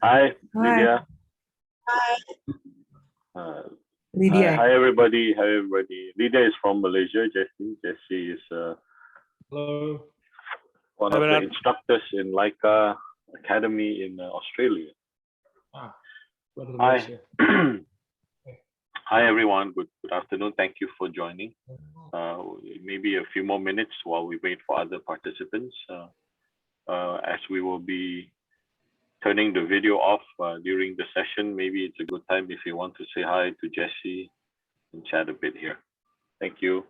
Hi, Hi. Lydia. Hi. Lydia. Hi, everybody. Hi, everybody. Lydia is from Malaysia. Jesse is Hello. one of the instructors in Leica Academy in Australia. Hi. Hi, everyone. Good afternoon. Thank you for joining. Maybe a few more minutes while we wait for other participants, as we will be turning the video off during the session. Maybe it's a good time if you want to say hi to Jesse and chat a bit here. Thank you.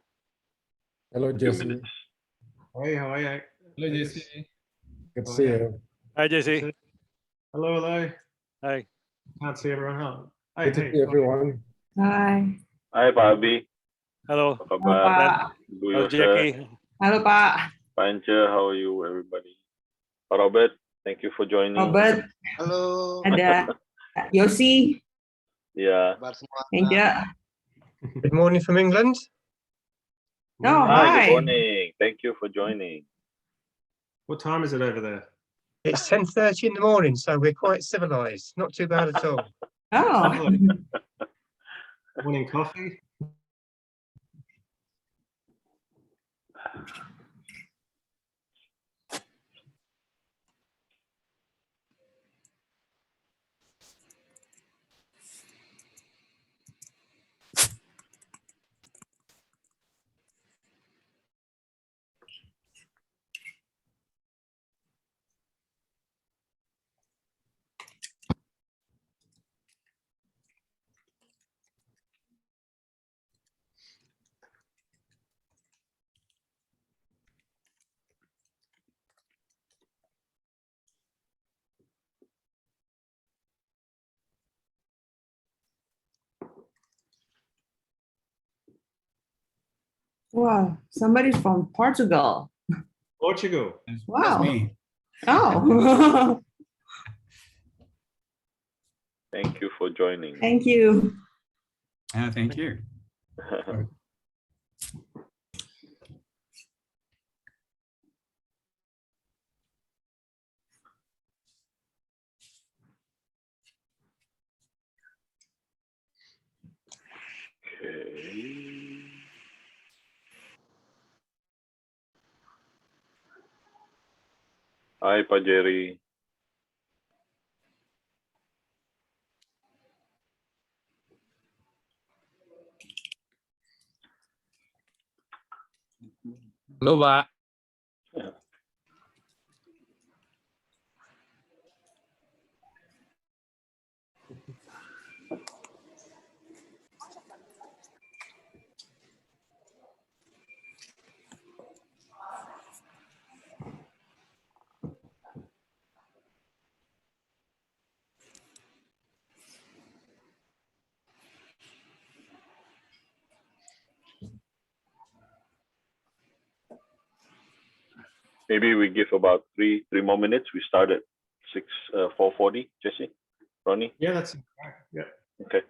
Hello, Jesse. Hey, how are you? Hello, Jesse. Good to see you. Hi, Jesse. Hello, hello. Hi. Can't see everyone. Huh? Hey, Good to see everyone. Hi. Hi, Bobby. Hello. Apa kabar? Bu Halo, Yose, Jackie. Halo, Pak. Panca, how are you, everybody? Robert, thank you for joining. Robert. Halo. Ada Yosi. Yeah. Kabar semua. Eda. Good morning from England. Oh, Hi, hi. good morning. Thank you for joining. What time is it over there? It's 10:30 in the morning, so we're quite civilized. Not too bad at all. Oh. Morning coffee. Wow, somebody's from Portugal. Portugal. Wow. That's me. Oh. Thank you for joining. Thank you. Thank you. Okay. Hi, Pak Jerry. Halo, Pak. Maybe we give about three more minutes. We start at 4:40. Jesse, Ronnie. Yeah, that's right. Yeah. Okay.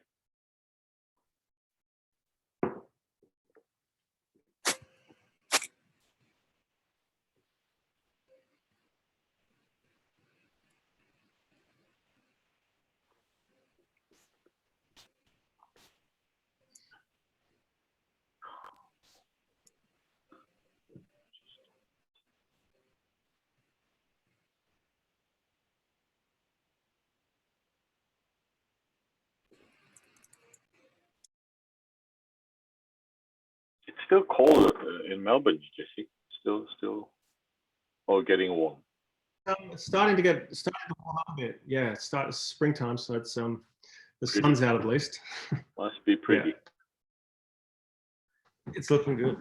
It's still cold in Melbourne, Jesse. Still, or getting warm. It's starting to warm up a bit. Yeah, it's springtime, so it's the sun's out at least. Must be pretty. Yeah. It's looking good.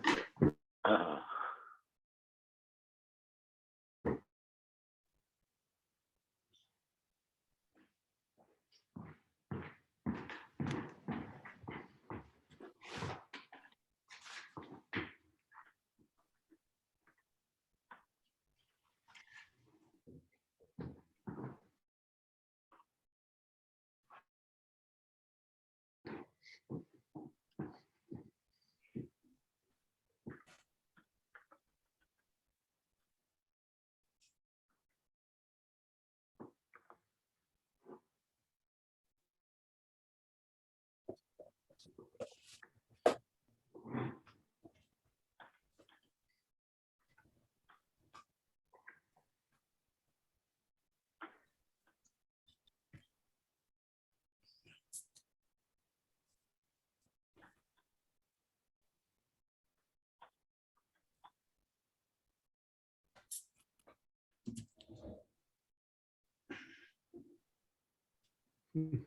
We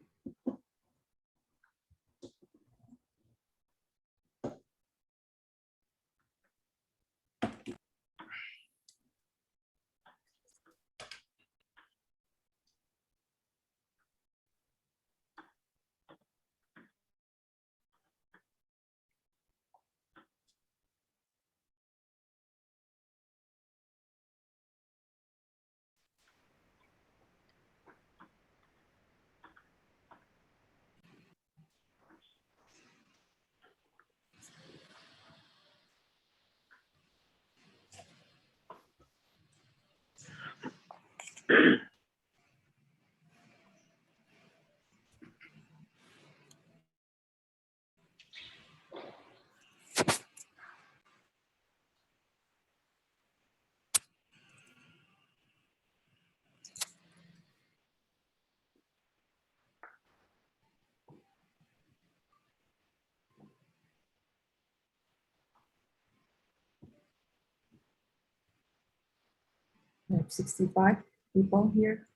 have 65 people here.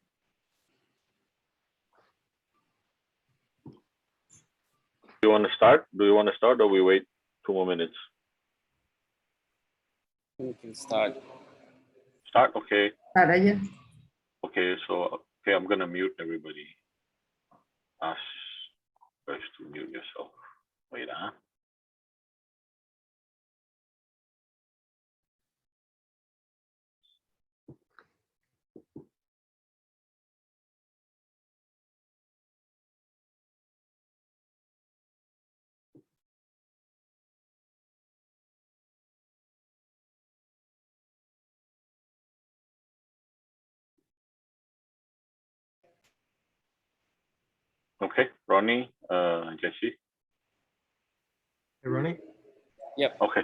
Do you want to start? Do you want to start, or we wait 2 more minutes? We can start. Start. Okay. Start aja. Okay. So I'm gonna mute everybody. Ask first to mute yourself. Wait, huh? Okay, Ronnie, Jesse. Hey, Ronnie. Okay.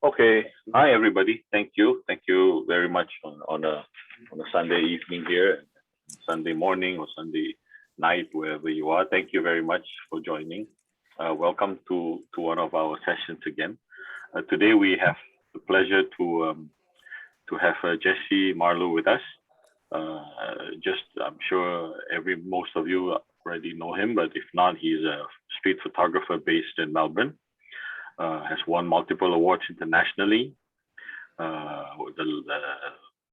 Okay. Hi, everybody. Thank you. Thank you very much on a Sunday evening here, Sunday morning or Sunday night, wherever you are. Thank you very much for joining. Welcome to one of our sessions again. Today we have the pleasure to have Jesse Marlow with us. I'm sure most of you already know him, but if not, he's a street photographer based in Melbourne. Has won multiple awards internationally.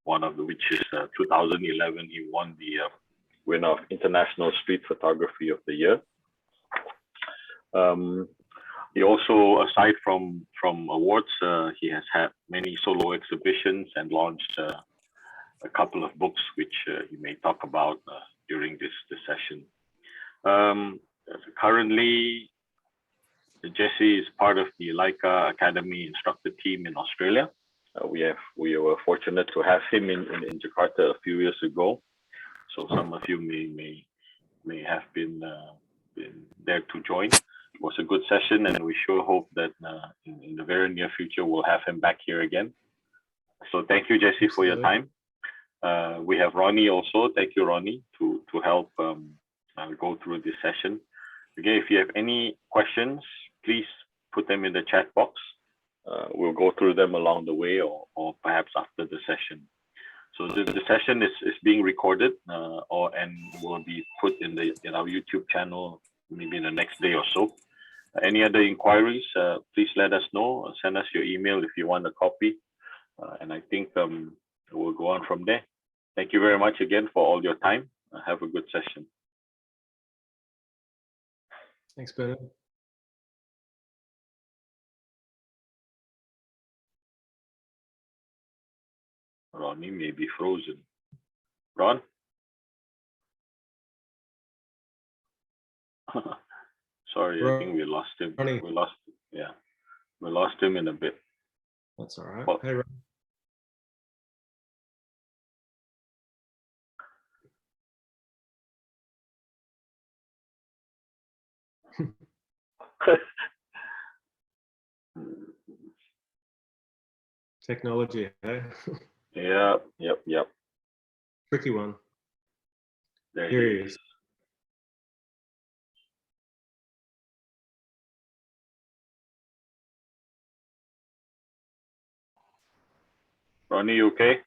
One of which is 2011, he won the winner of International Street Photography of the Year. He also, aside from awards, he has had many solo exhibitions and launched a couple of books, which he may talk about during this session. Currently, Jesse is part of the Leica Academy instructor team in Australia. We were fortunate to have him in Jakarta a few years ago. So some of you may have been there to join. It was a good session, and we sure hope that in the very near future we'll have him back here again. So thank you, Jesse, for your time. We have Ronnie also. Thank you, Ronnie, to help go through this session. Again, if you have any questions, please put them in the chat box. We'll go through them along the way, or perhaps after the session. So the session is being recorded and will be put in our YouTube channel maybe in the next day or so. Any other inquiries, please let us know. Send us your email if you want a copy. And I think we'll go on from there. Thank you very much again for all your time. Have a good session. Thanks, Bernard. Ronnie may be frozen. Ron? Sorry, I think we lost him. Ronnie. We lost him in a bit. That's all right. Well, Hey, Ronnie. Technology, eh? Yep. Tricky one. There Here he he is. is. Ronnie, you okay?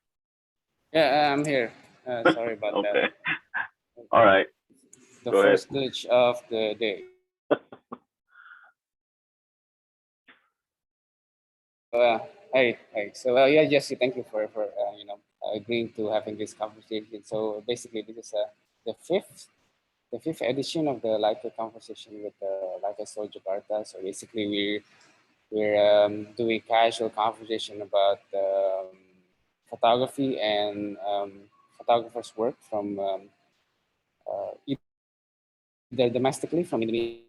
Yeah, I'm here. Sorry about Okay. that. All right. the Go ahead. first glitch of the day. Hey. So yeah, Jesse, thank you for agreeing to having this conversation. So basically, this is the fifth edition of the Leica conversation with Leica Soul Jakarta. So basically, we're doing casual conversation about photography and photographers' work from either domestically from Indonesia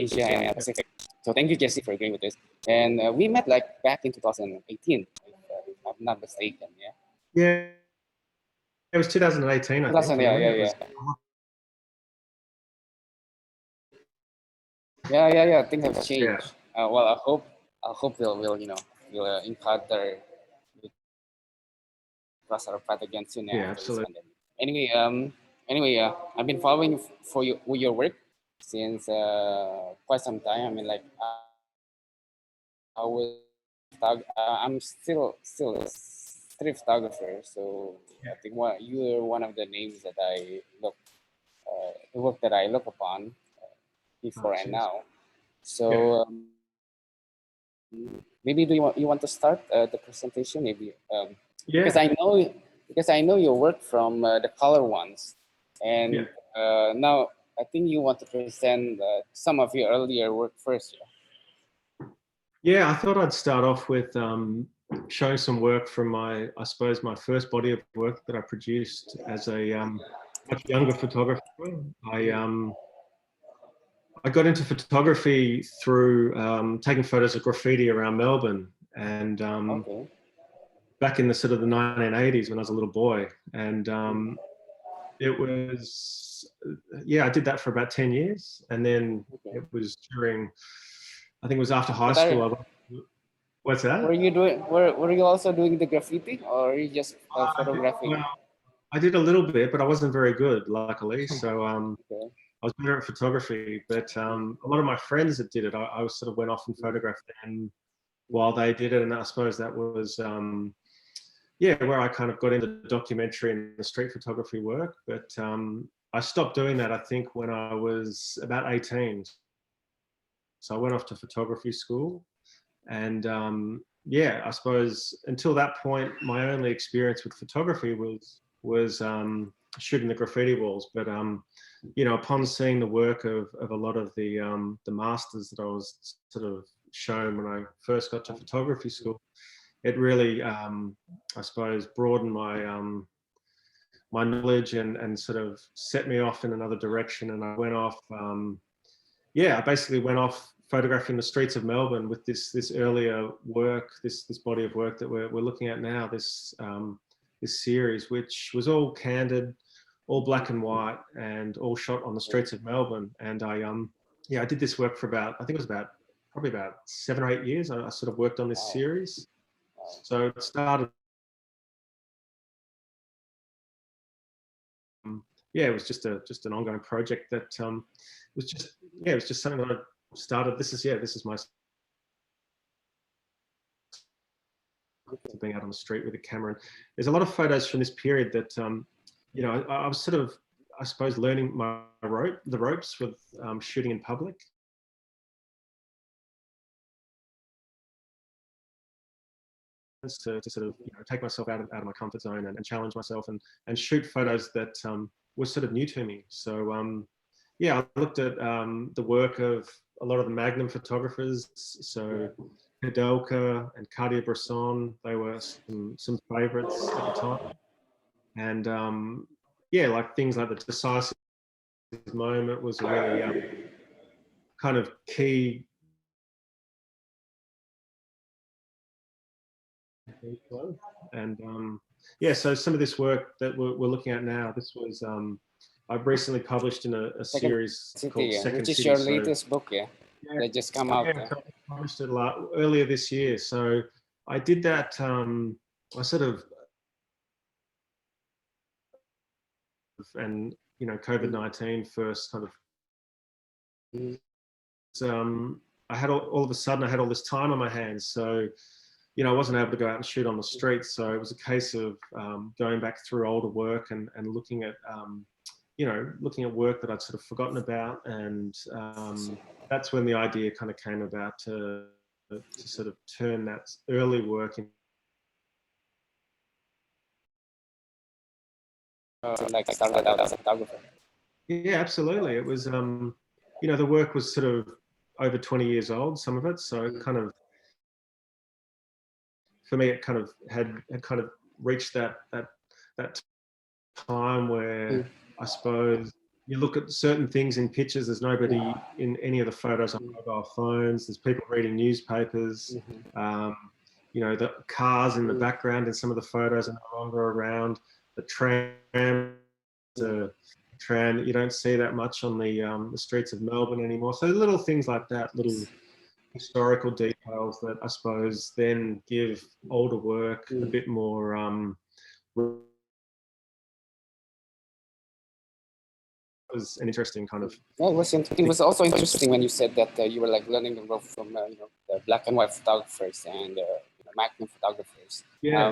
and Pacific. So thank you, Jesse, for agreeing with this. And we met like back in 2018, if I'm not mistaken. Yeah. Yeah, it was 2018, I think. 2000, yeah. Yeah. Things have changed. Well, I hope we'll encounter cross our path again soon Yeah, after this absolutely. pandemic. Anyway, I've been following for your work since quite some time. I mean, like I'm still a street photographer, so I think you're one of the names that I look the work that I look upon before and now. So maybe you want to start the presentation? Maybe because I know your work from the color ones, and now I think you want to present some of your earlier work first. Yeah, I thought I'd start off with showing some work from I suppose my first body of work that I produced as a much younger photographer. I got into photography through taking photos of graffiti around Melbourne, and back in the sort of the 1980s when I was a little boy, and it was I did that for about 10 years, and then it was during, I think it was after high school. What's that? Were you also doing the graffiti, or you just photographing? Well, I did a little bit, but I wasn't very good, luckily. So I was better at photography. But a lot of my friends that did it, I sort of went off and photographed them while they did it, and I suppose that was where I kind of got into the documentary and the street photography work. But I stopped doing that, I think, when I was about 18. So I went off to photography school, and I suppose until that point, my only experience with photography was shooting the graffiti walls. But upon seeing the work of a lot of the masters that I was sort of shown when I first got to photography school, it really, I suppose, broadened my my knowledge and sort of set me off in another direction. And I went off, I basically went off photographing the streets of Melbourne with this earlier work, this body of work that we're looking at now, this series, which was all candid, all black and white, and all shot on the streets of Melbourne. And I did this work for probably about 7 or 8 years. I sort of worked on this series. So it started. It was just an ongoing project that was just something that I started. This is my being out on the street with a camera. And there's a lot of photos from this period that I was sort of, I suppose, learning the ropes with shooting in public. To sort of take myself out of my comfort zone and challenge myself and shoot photos that were sort of new to me. So I looked at the work of a lot of the Magnum photographers. So Hidalgo and Cartier-Bresson, they were some favorites at the time. And like things like the Decisive Moment was a really kind of key. And so some of this work that we're looking at now, this was I've recently published in a series called Second which is City. your latest book, that just come out. So I published it earlier this year. So I did that. I sort of, and COVID-19 first kind of. I had all of a sudden I had all this time on my hands, so I wasn't able to go out and shoot on the streets. So it was a case of going back through older work and looking at, looking at work that I'd sort of forgotten about. And that's when the idea kind of came about to sort of turn that early work into like started out as a photographer. Yeah, absolutely. It was, the work was sort of over 20 years old, some of it. So it kind of, for me, it kind of had kind of reached that time where I suppose you look at certain things in pictures. There's nobody in any of the photos on mobile phones. There's people reading newspapers. The cars in the background in some of the photos are no longer around. The tram, you don't see that much on the streets of Melbourne anymore. So little things like that, little historical details that I suppose then give older work a bit more was an interesting kind of. Yeah, it was also interesting when you said that you were like learning the rope from the black and white photographers and Magnum photographers. Yeah.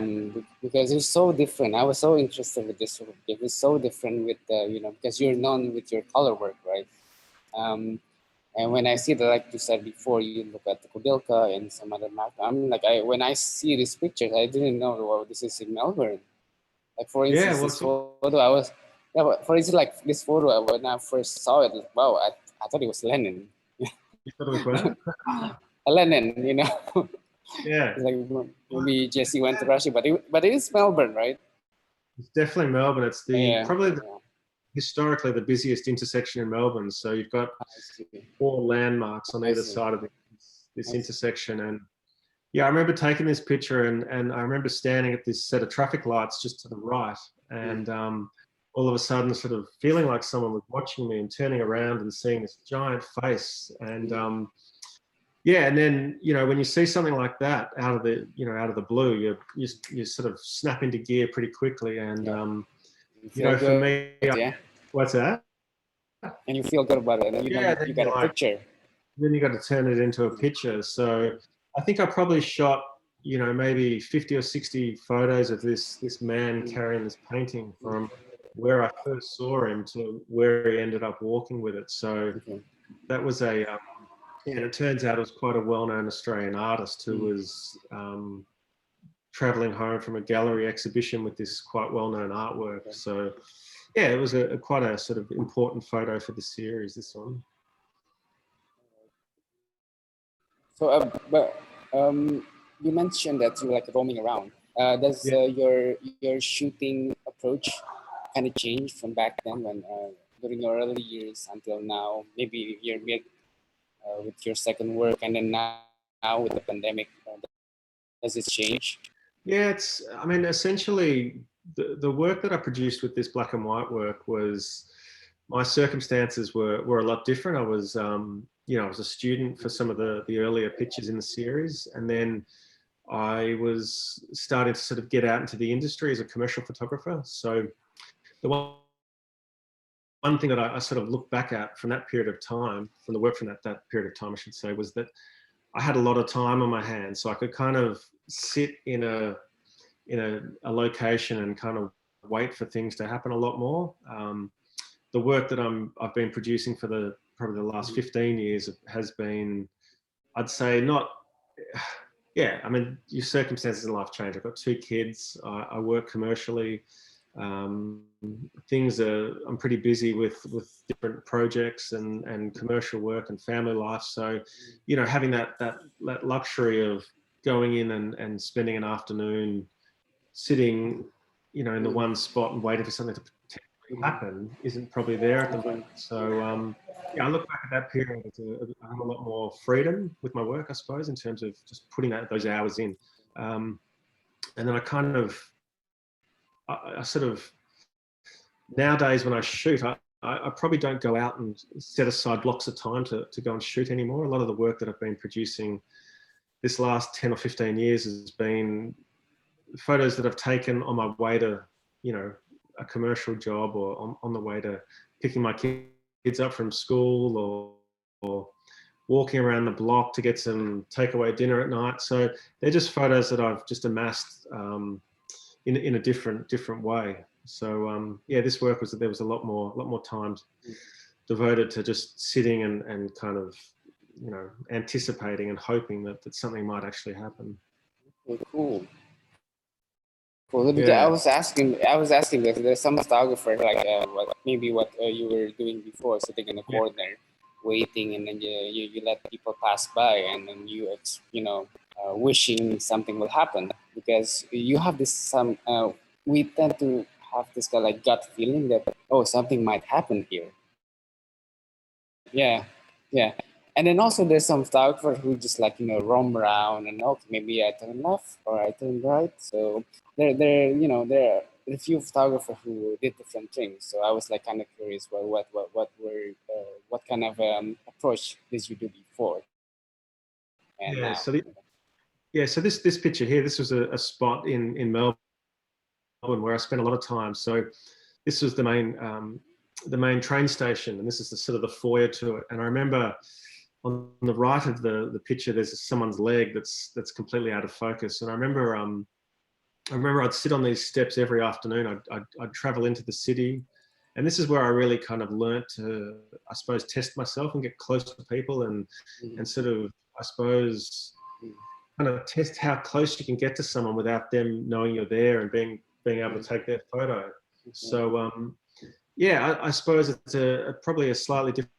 Because it's so different. I was so interested with this. It was so different with because you're known with your color work, right? And when I see that, like you said before, you look at the Kubilka and some other Magnum. I mean, like when I see these pictures, I didn't know, well, this is in Melbourne. Like for instance, this photo, I was. Yeah, but for instance, like this photo, when I first saw it, wow, I thought it was Lennon. You thought it was what? Lennon, Yeah. It's like maybe Jesse went to Russia, but it is Melbourne, right? It's definitely Melbourne. It's historically the busiest intersection in Melbourne. So you've got 4 landmarks on either side of this intersection. And yeah, I remember taking this picture and I remember standing at this set of traffic lights just to the right. And all of a sudden sort of feeling like someone was watching me and turning around and seeing this giant face. And and then, when you see something like that out of the blue, you sort of snap into gear pretty quickly. And, for me, what's that? And you feel good about it. And you got a picture. Then you got to turn it into a picture. So I think I probably shot, maybe 50 or 60 photos of this man carrying this painting from where I first saw him to where he ended up walking with it. So that was and it turns out it was quite a well-known Australian artist who was traveling home from a gallery exhibition with this quite well-known artwork. So yeah, it was quite a sort of important photo for the series, this one. So, you mentioned that you like roaming around. Does your shooting approach kind of change from back then when during your early years until now? Maybe you're mid with your second work, and then now with the pandemic, does it change? Yeah, essentially the work that I produced with this black and white work was, my circumstances were a lot different. I was, I was a student for some of the earlier pictures in the series, and then I was starting to sort of get out into the industry as a commercial photographer. So the one thing that I sort of look back at from that period of time, from the work from that period of time, I should say, was that I had a lot of time on my hands, so I could kind of sit in a location and kind of wait for things to happen a lot more. The work that I've been producing for probably the last 15 years has been, I'd say, not. Yeah, I mean, your circumstances in life change. I've got 2 kids. I work commercially. I'm pretty busy with different projects and commercial work and family life. So, having that luxury of going in and spending an afternoon sitting, in the one spot and waiting for something to happen isn't probably there at the moment. So, I look back at that period as I have a lot more freedom with my work, I suppose, in terms of just putting those hours in. And then I kind of, I sort of, nowadays when I shoot, I probably don't go out and set aside blocks of time to go and shoot anymore. A lot of the work that I've been producing this last 10 or 15 years has been photos that I've taken on my way to, a commercial job, or on the way to picking my kids up from school, or walking around the block to get some takeaway dinner at night. So they're just photos that I've just amassed in a different way. So yeah, this work was that there was a lot more time devoted to just sitting and kind of, you know, anticipating and hoping that something might actually happen. Okay, cool. Cool. Yeah. I was asking that there's some photographer like what you were doing before, sitting in the corner, waiting, and then you let people pass by, and then wishing something will happen, because you have this we tend to have this kind of like gut feeling that, oh, something might happen here. Yeah, yeah. And then also there's some photographers who just like, roam around and, okay, maybe I turn left or I turn right. So there are a few photographers who did different things. So I was like kind of curious, well, what kind of approach did you do before? And Yeah. now, So this picture here, this was a spot in Melbourne where I spent a lot of time. So this was the main train station, and this is the sort of the foyer to it. And I remember on the right of the picture, there's someone's leg that's completely out of focus. And I remember I'd sit on these steps every afternoon. I'd travel into the city, and this is where I really kind of learnt to, I suppose, test myself and get close to people and sort of, I suppose, kind of test how close you can get to someone without them knowing you're there and being able to take their photo. So yeah, I suppose it's probably a slightly different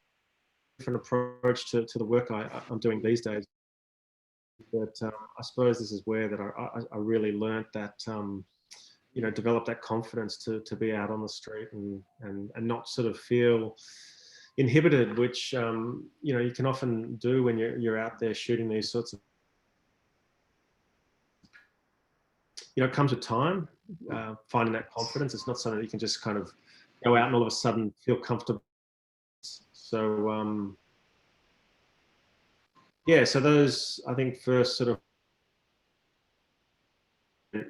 approach to the work I'm doing these days. But I suppose this is where that I really learnt that, develop that confidence to be out on the street and not sort of feel inhibited, which, you can often do when you're out there shooting these sorts of, it comes with time, finding that confidence. It's not something that you can just kind of go out and all of a sudden feel comfortable. So, yeah, so those, I think, first sort of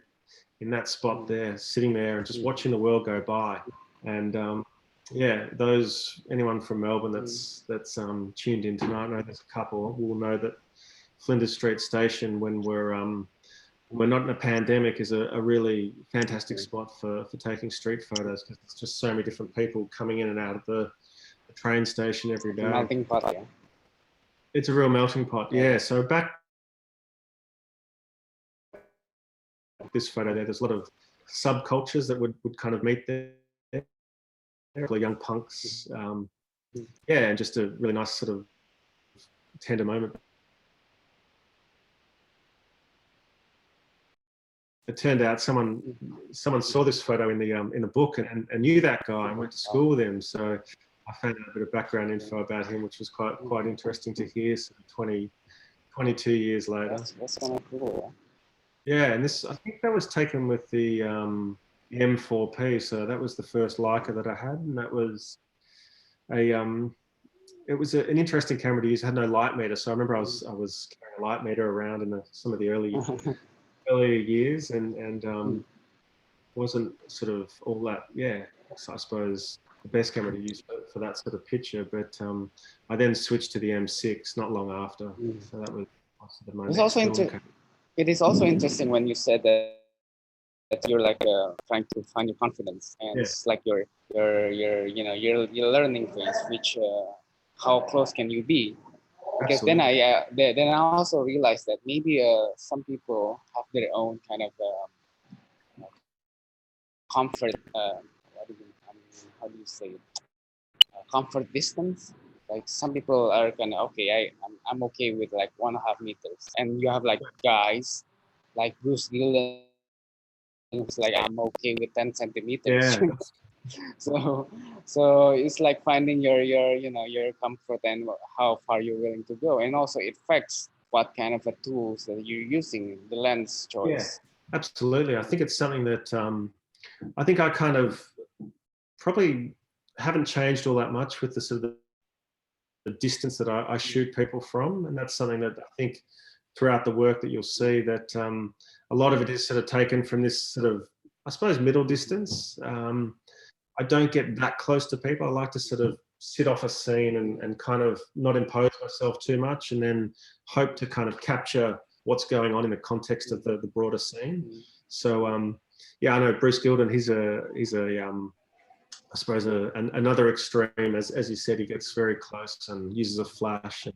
in that spot there, sitting there and just watching the world go by. And yeah, anyone from Melbourne that's tuned in tonight, I know there's a couple, will know that Flinders Street Station, when we're not in a pandemic, is a really fantastic spot for taking street photos, because it's just so many different people coming in and out of the train station every day. melting pot, yeah. It's a real melting pot, yeah. So back this photo there's a lot of subcultures that would kind of meet there. Young punks, yeah, and just a really nice sort of tender moment. It turned out someone saw this photo in the book and knew that guy and went to school with him. So I found out a bit of background info about him, which was quite interesting to hear. Sort of 22 years later. That's kind of cool. Yeah, and I think that was taken with the M4P. So that was the first Leica that I had, and that was it was an interesting camera to use. It had no light meter, so I remember I was carrying a light meter around in some of the earlier years, and wasn't sort of all that. Yeah, so I suppose the best camera to use for that sort of picture. But I then switched to the M6 not long after. So that was the most. It is also interesting when you said that you're like trying to find your confidence, and it's like you're learning things, which how close can you be? Because Absolutely. then I also realized that maybe some people have their own kind of comfort. How do you say it? Comfort distance. Like some people are kind of okay. I'm okay with like 1.5 meters, and you have like guys like Bruce Gillen, who's like, I'm okay with 10 centimeters. Yeah. So it's like finding your comfort and how far you're willing to go, and also it affects what kind of a tools that you're using, the lens choice. Yeah, absolutely. I think it's something that I think I kind of probably haven't changed all that much with the sort of the distance that I shoot people from, and that's something that I think throughout the work that you'll see that a lot of it is sort of taken from this sort of, I suppose, middle distance. I don't get that close to people. I like to sort of sit off a scene and kind of not impose myself too much, and then hope to kind of capture what's going on in the context of the broader scene. So yeah, I know Bruce Gilden, he's a I suppose another extreme. As you said, he gets very close and uses a flash, and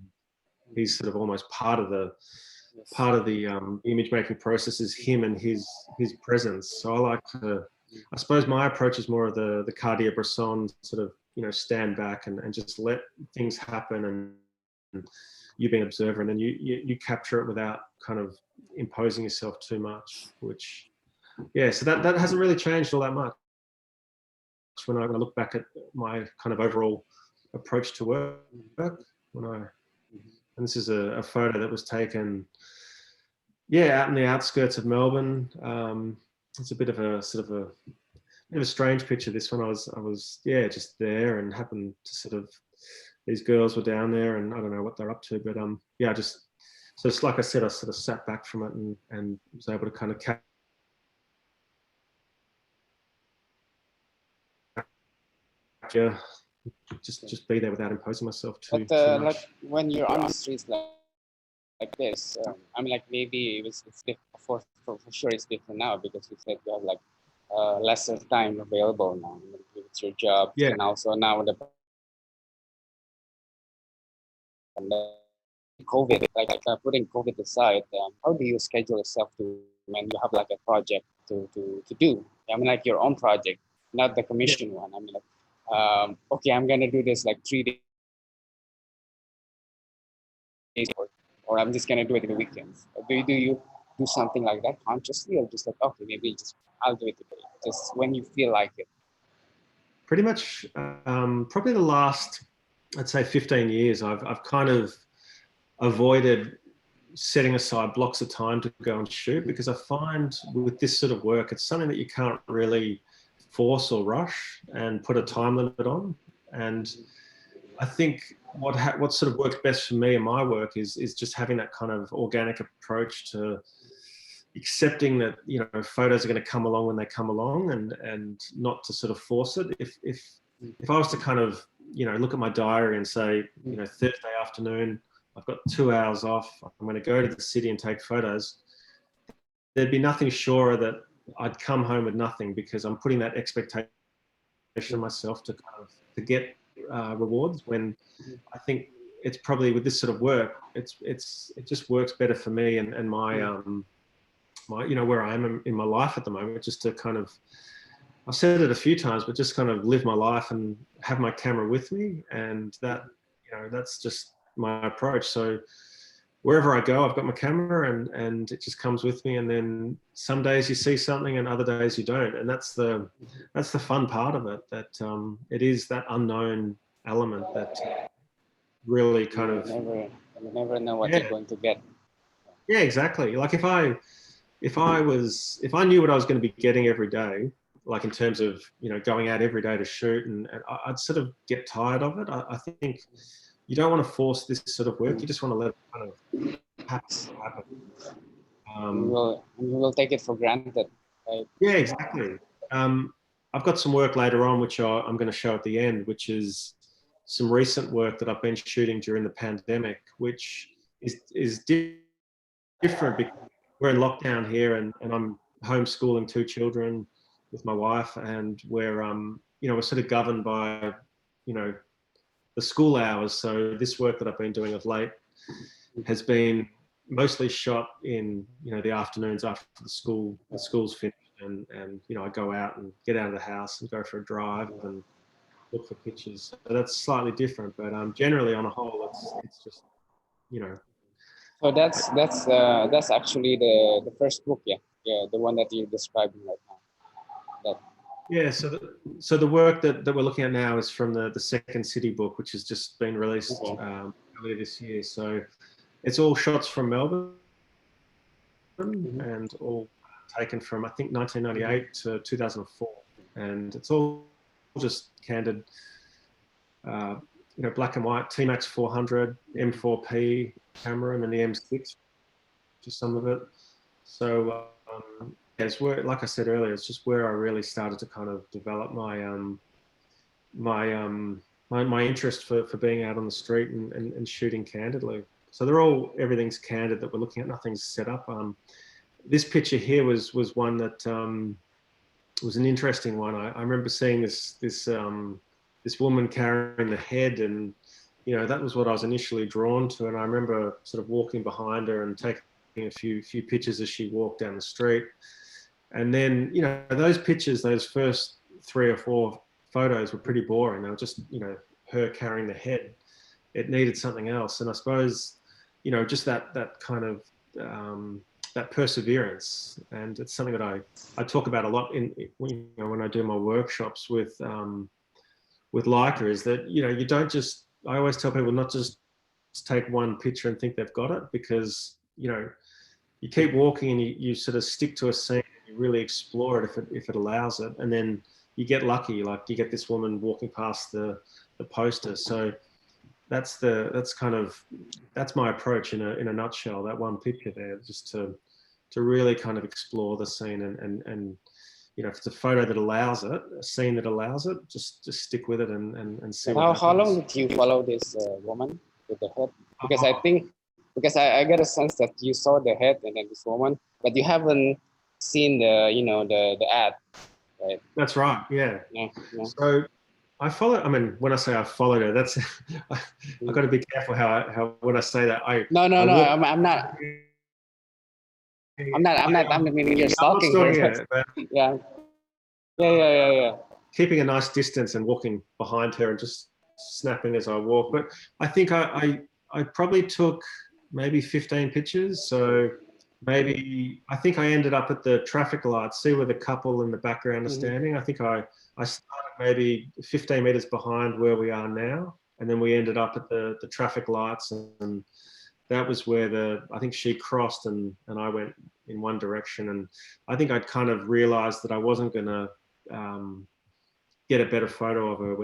he's sort of almost part of the image making process is him and his presence. So I like to, I suppose my approach is more of the Cartier-Bresson sort of, you know, stand back and just let things happen, and you being an observer, and then you capture it without kind of imposing yourself too much, which, yeah, so that hasn't really changed all that much when I look back at my kind of overall approach to work. And this is a photo that was taken, yeah, out in the outskirts of Melbourne. It's a bit of a strange picture. This one, I was yeah, just there, and happened to sort of, these girls were down there, and I don't know what they're up to, but yeah, so it's like I said, I sort of sat back from it and was able to kind of capture, just be there without imposing myself too much. Like when you're on the streets like this, I mean, like maybe it's different for sure. It's different now because you said you have like lesser time available now with your job, yeah, and also now the COVID, like putting COVID aside, how do you schedule yourself to when you have like a project to do? I mean, like your own project, not the commission one. I mean, like, okay, I'm gonna do this like 3 days, or I'm just gonna do it in the weekends. Do you do something like that consciously, or just like, okay, maybe I'll do it today, just when you feel like it? Pretty much, probably the last, I'd say 15 years, I've kind of avoided setting aside blocks of time to go and shoot, because I find with this sort of work, it's something that you can't really force or rush and put a time limit on. And I think what sort of works best for me in my work is just having that kind of organic approach to accepting that, you know, photos are going to come along when they come along, and not to sort of force it. If I was to kind of, you know, look at my diary and say, you know, Thursday afternoon, I've got 2 hours off, I'm going to go to the city and take photos, there'd be nothing surer that I'd come home with nothing, because I'm putting that expectation on myself to kind of to get rewards, when I think it's probably with this sort of work, it just works better for me and my my, you know, where I am in my life at the moment, just to kind of, I've said it a few times, but just kind of live my life and have my camera with me, and that, you know, that's just my approach. So wherever I go, I've got my camera, and it just comes with me. And then some days you see something and other days you don't, and that's the fun part of it, that it is that unknown element that really kind of, you never know what you're going to get. Yeah, exactly. Like if I knew what I was going to be getting every day, like in terms of, you know, going out every day to shoot, and I'd sort of get tired of it. I think you don't want to force this sort of work. You just want to let it kind of happen. You will take it for granted, right? Yeah, exactly. I've got some work later on, which I'm going to show at the end, which is some recent work that I've been shooting during the pandemic, which is different because we're in lockdown here, and I'm homeschooling 2 children with my wife, and we're you know, we're sort of governed by, you know, the school hours. So this work that I've been doing of late has been mostly shot in, you know, the afternoons after the school's finished, and you know, I go out and get out of the house and go for a drive and look for pictures. So that's slightly different, but generally on a whole, it's just, you know. So that's actually the first book, yeah, the one that you're describing right now. Yeah, so the work that we're looking at now is from the Second City book, which has just been released earlier this year. So it's all shots from Melbourne, and all taken from, I think, 1998 to 2004, and it's all just candid, you know, black and white, T-Max 400, M4P camera, and then the M6, just some of it. So it's where, like I said earlier, it's just where I really started to kind of develop my my interest for being out on the street and shooting candidly. So everything's candid that we're looking at. Nothing's set up. This picture here was one that was an interesting one. I remember seeing this woman carrying the head, and that was what I was initially drawn to. And I remember sort of walking behind her and taking a few pictures as she walked down the street. And then those pictures, those first 3 or 4 photos were pretty boring. They were just her carrying the head. It needed something else. And I suppose just that kind of that perseverance, and it's something that I talk about a lot when I do my workshops with Leica, is that you don't just, I always tell people not just take one picture and think they've got it, because you keep walking and you sort of stick to a scene, and you really explore it if it allows it, and then you get lucky, like you get this woman walking past the poster. So that's my approach in a nutshell, that one picture there, just to really kind of explore the scene, and if it's a photo that allows it, a scene that allows it, just stick with it and see what happens. How long did you follow this woman with the head? Because I get a sense that you saw the head and then this woman, but you haven't seen the ad, right? That's right. Yeah. Yeah. So I follow. I mean, when I say I followed her, that's I've got to be careful how when I say that. No. I'm not. I mean, you're stalking her. But Yeah. keeping a nice distance and walking behind her and just snapping as I walk. But I think I probably took maybe 15 pictures. So I think I ended up at the traffic lights. See where the couple in the background are standing. I think I started maybe 15 meters behind where we are now, and then we ended up at the traffic lights, and that was where I think she crossed and I went in one direction. And I think I'd kind of realized that I wasn't going to get a better photo of her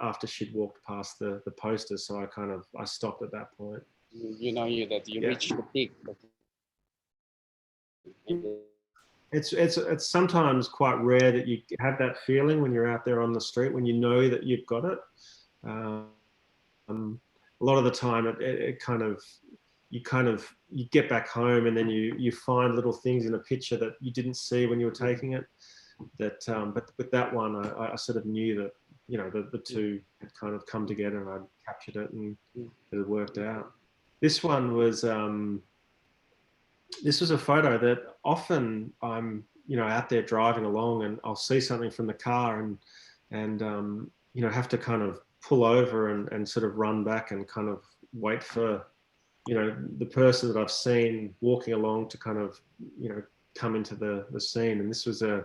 after she'd walked past the poster. So I stopped at that point. You reached the peak. It's sometimes quite rare that you have that feeling when you're out there on the street, when you know that you've got it. A lot of the time you get back home, and then you find little things in a picture that you didn't see when you were taking it. But with that one, I sort of knew that the two had kind of come together, and I'd captured it, and it had worked out. This one was a photo that often I'm out there driving along, and I'll see something from the car and have to kind of pull over and sort of run back and kind of wait for the person that I've seen walking along to kind of come into the scene. And this was a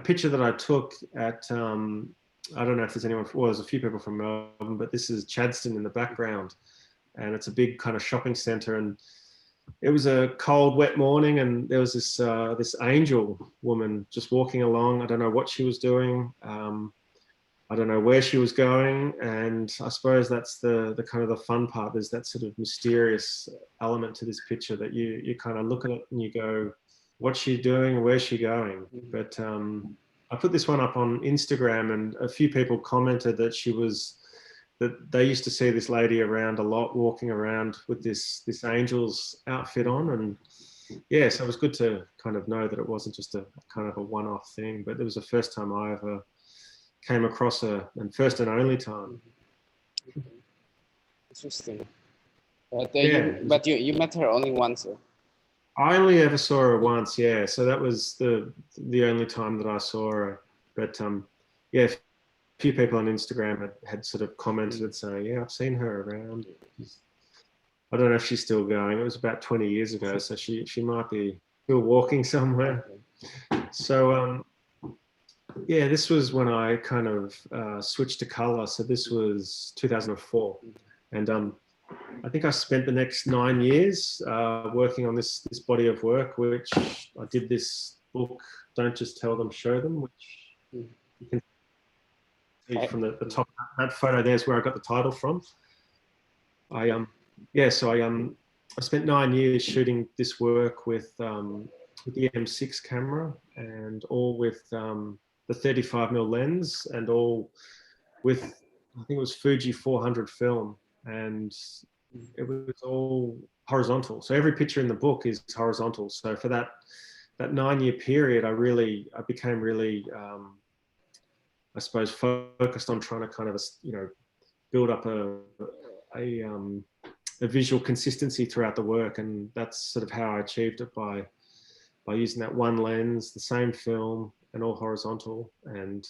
picture that I took at I don't know if there's anyone, well, there's a few people from Melbourne, but this is Chadstone in the background, and it's a big kind of shopping centre. And it was a cold, wet morning, and there was this angel woman just walking along. I don't know what she was doing. I don't know where she was going. And I suppose that's the kind of the fun part. There's that sort of mysterious element to this picture that you kind of look at it and you go, what's she doing? Where's she going? But I put this one up on Instagram, and a few people commented that that they used to see this lady around a lot, walking around with this angel's outfit on. And yeah, so it was good to kind of know that it wasn't just a kind of a one-off thing, but it was the first time I ever came across her, and first and only time. Interesting. But you met her only once, sir? I only ever saw her once, yeah. So that was the only time that I saw her. But yeah, a few people on Instagram had sort of commented and saying, yeah, I've seen her around. I don't know if she's still going. It was about 20 years ago, so she might be still walking somewhere. So yeah, this was when I kind of switched to color. So this was 2004, and I think I spent the next 9 years working on this body of work, which I did this book, Don't Just Tell Them, Show Them, which you can see from the top. That photo there's where I got the title from. I spent 9 years shooting this work with the M6 camera, and all with the 35mm lens, and all with I think it was Fuji 400 film, and it was all horizontal. So every picture in the book is horizontal. So for that 9-year period, I became really, I suppose, focused on trying to kind of, build up a visual consistency throughout the work, and that's sort of how I achieved it by using that one lens, the same film, and all horizontal. And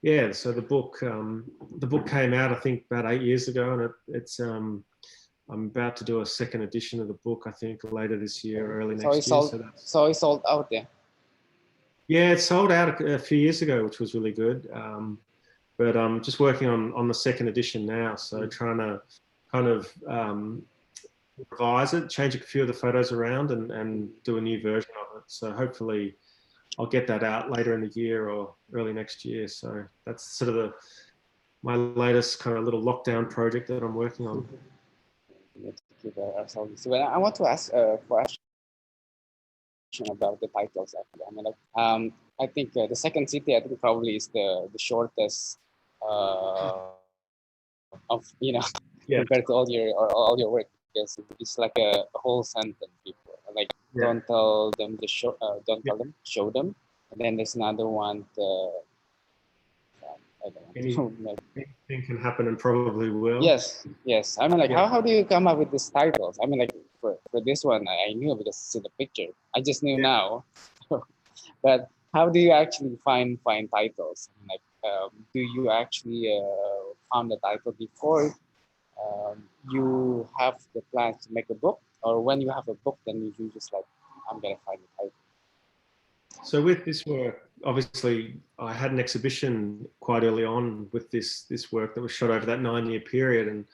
yeah, so the book came out, I think, about 8 years ago, and it's I'm about to do a second edition of the book, I think, later this year, early next year. So it's sold out there. Yeah, it sold out a few years ago, which was really good. But I'm just working on the second edition now, so trying to kind of revise it, change a few of the photos around, and do a new version of it. So hopefully I'll get that out later in the year or early next year. So that's sort of my latest kind of little lockdown project that I'm working on. So I want to ask a question about the titles. Actually, I mean, like, I think the second city, I think, probably is the shortest of compared to all your work, because it's like a whole sentence. People like don't tell them the show, don't tell them, show them, and then there's another one. I don't know. Anything can happen and probably will. Yes. I mean, like, how do you come up with these titles? I mean, like, for this one, I knew because it's in the picture. I just knew now. But how do you actually find titles? Like, do you actually found the title before you have the plans to make a book, or when you have a book, then you just like, I'm gonna find the title? So with this work, obviously, I had an exhibition quite early on with this work that was shot over that 9-year period, and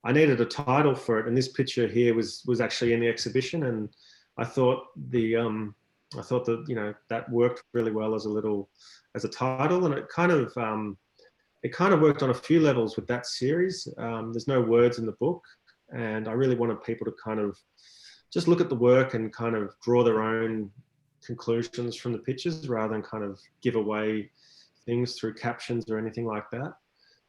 I needed a title for it. And this picture here was actually in the exhibition, and I thought that that worked really well as a title, and it kind of worked on a few levels with that series. There's no words in the book, and I really wanted people to kind of just look at the work and kind of draw their own conclusions from the pictures rather than kind of give away things through captions or anything like that.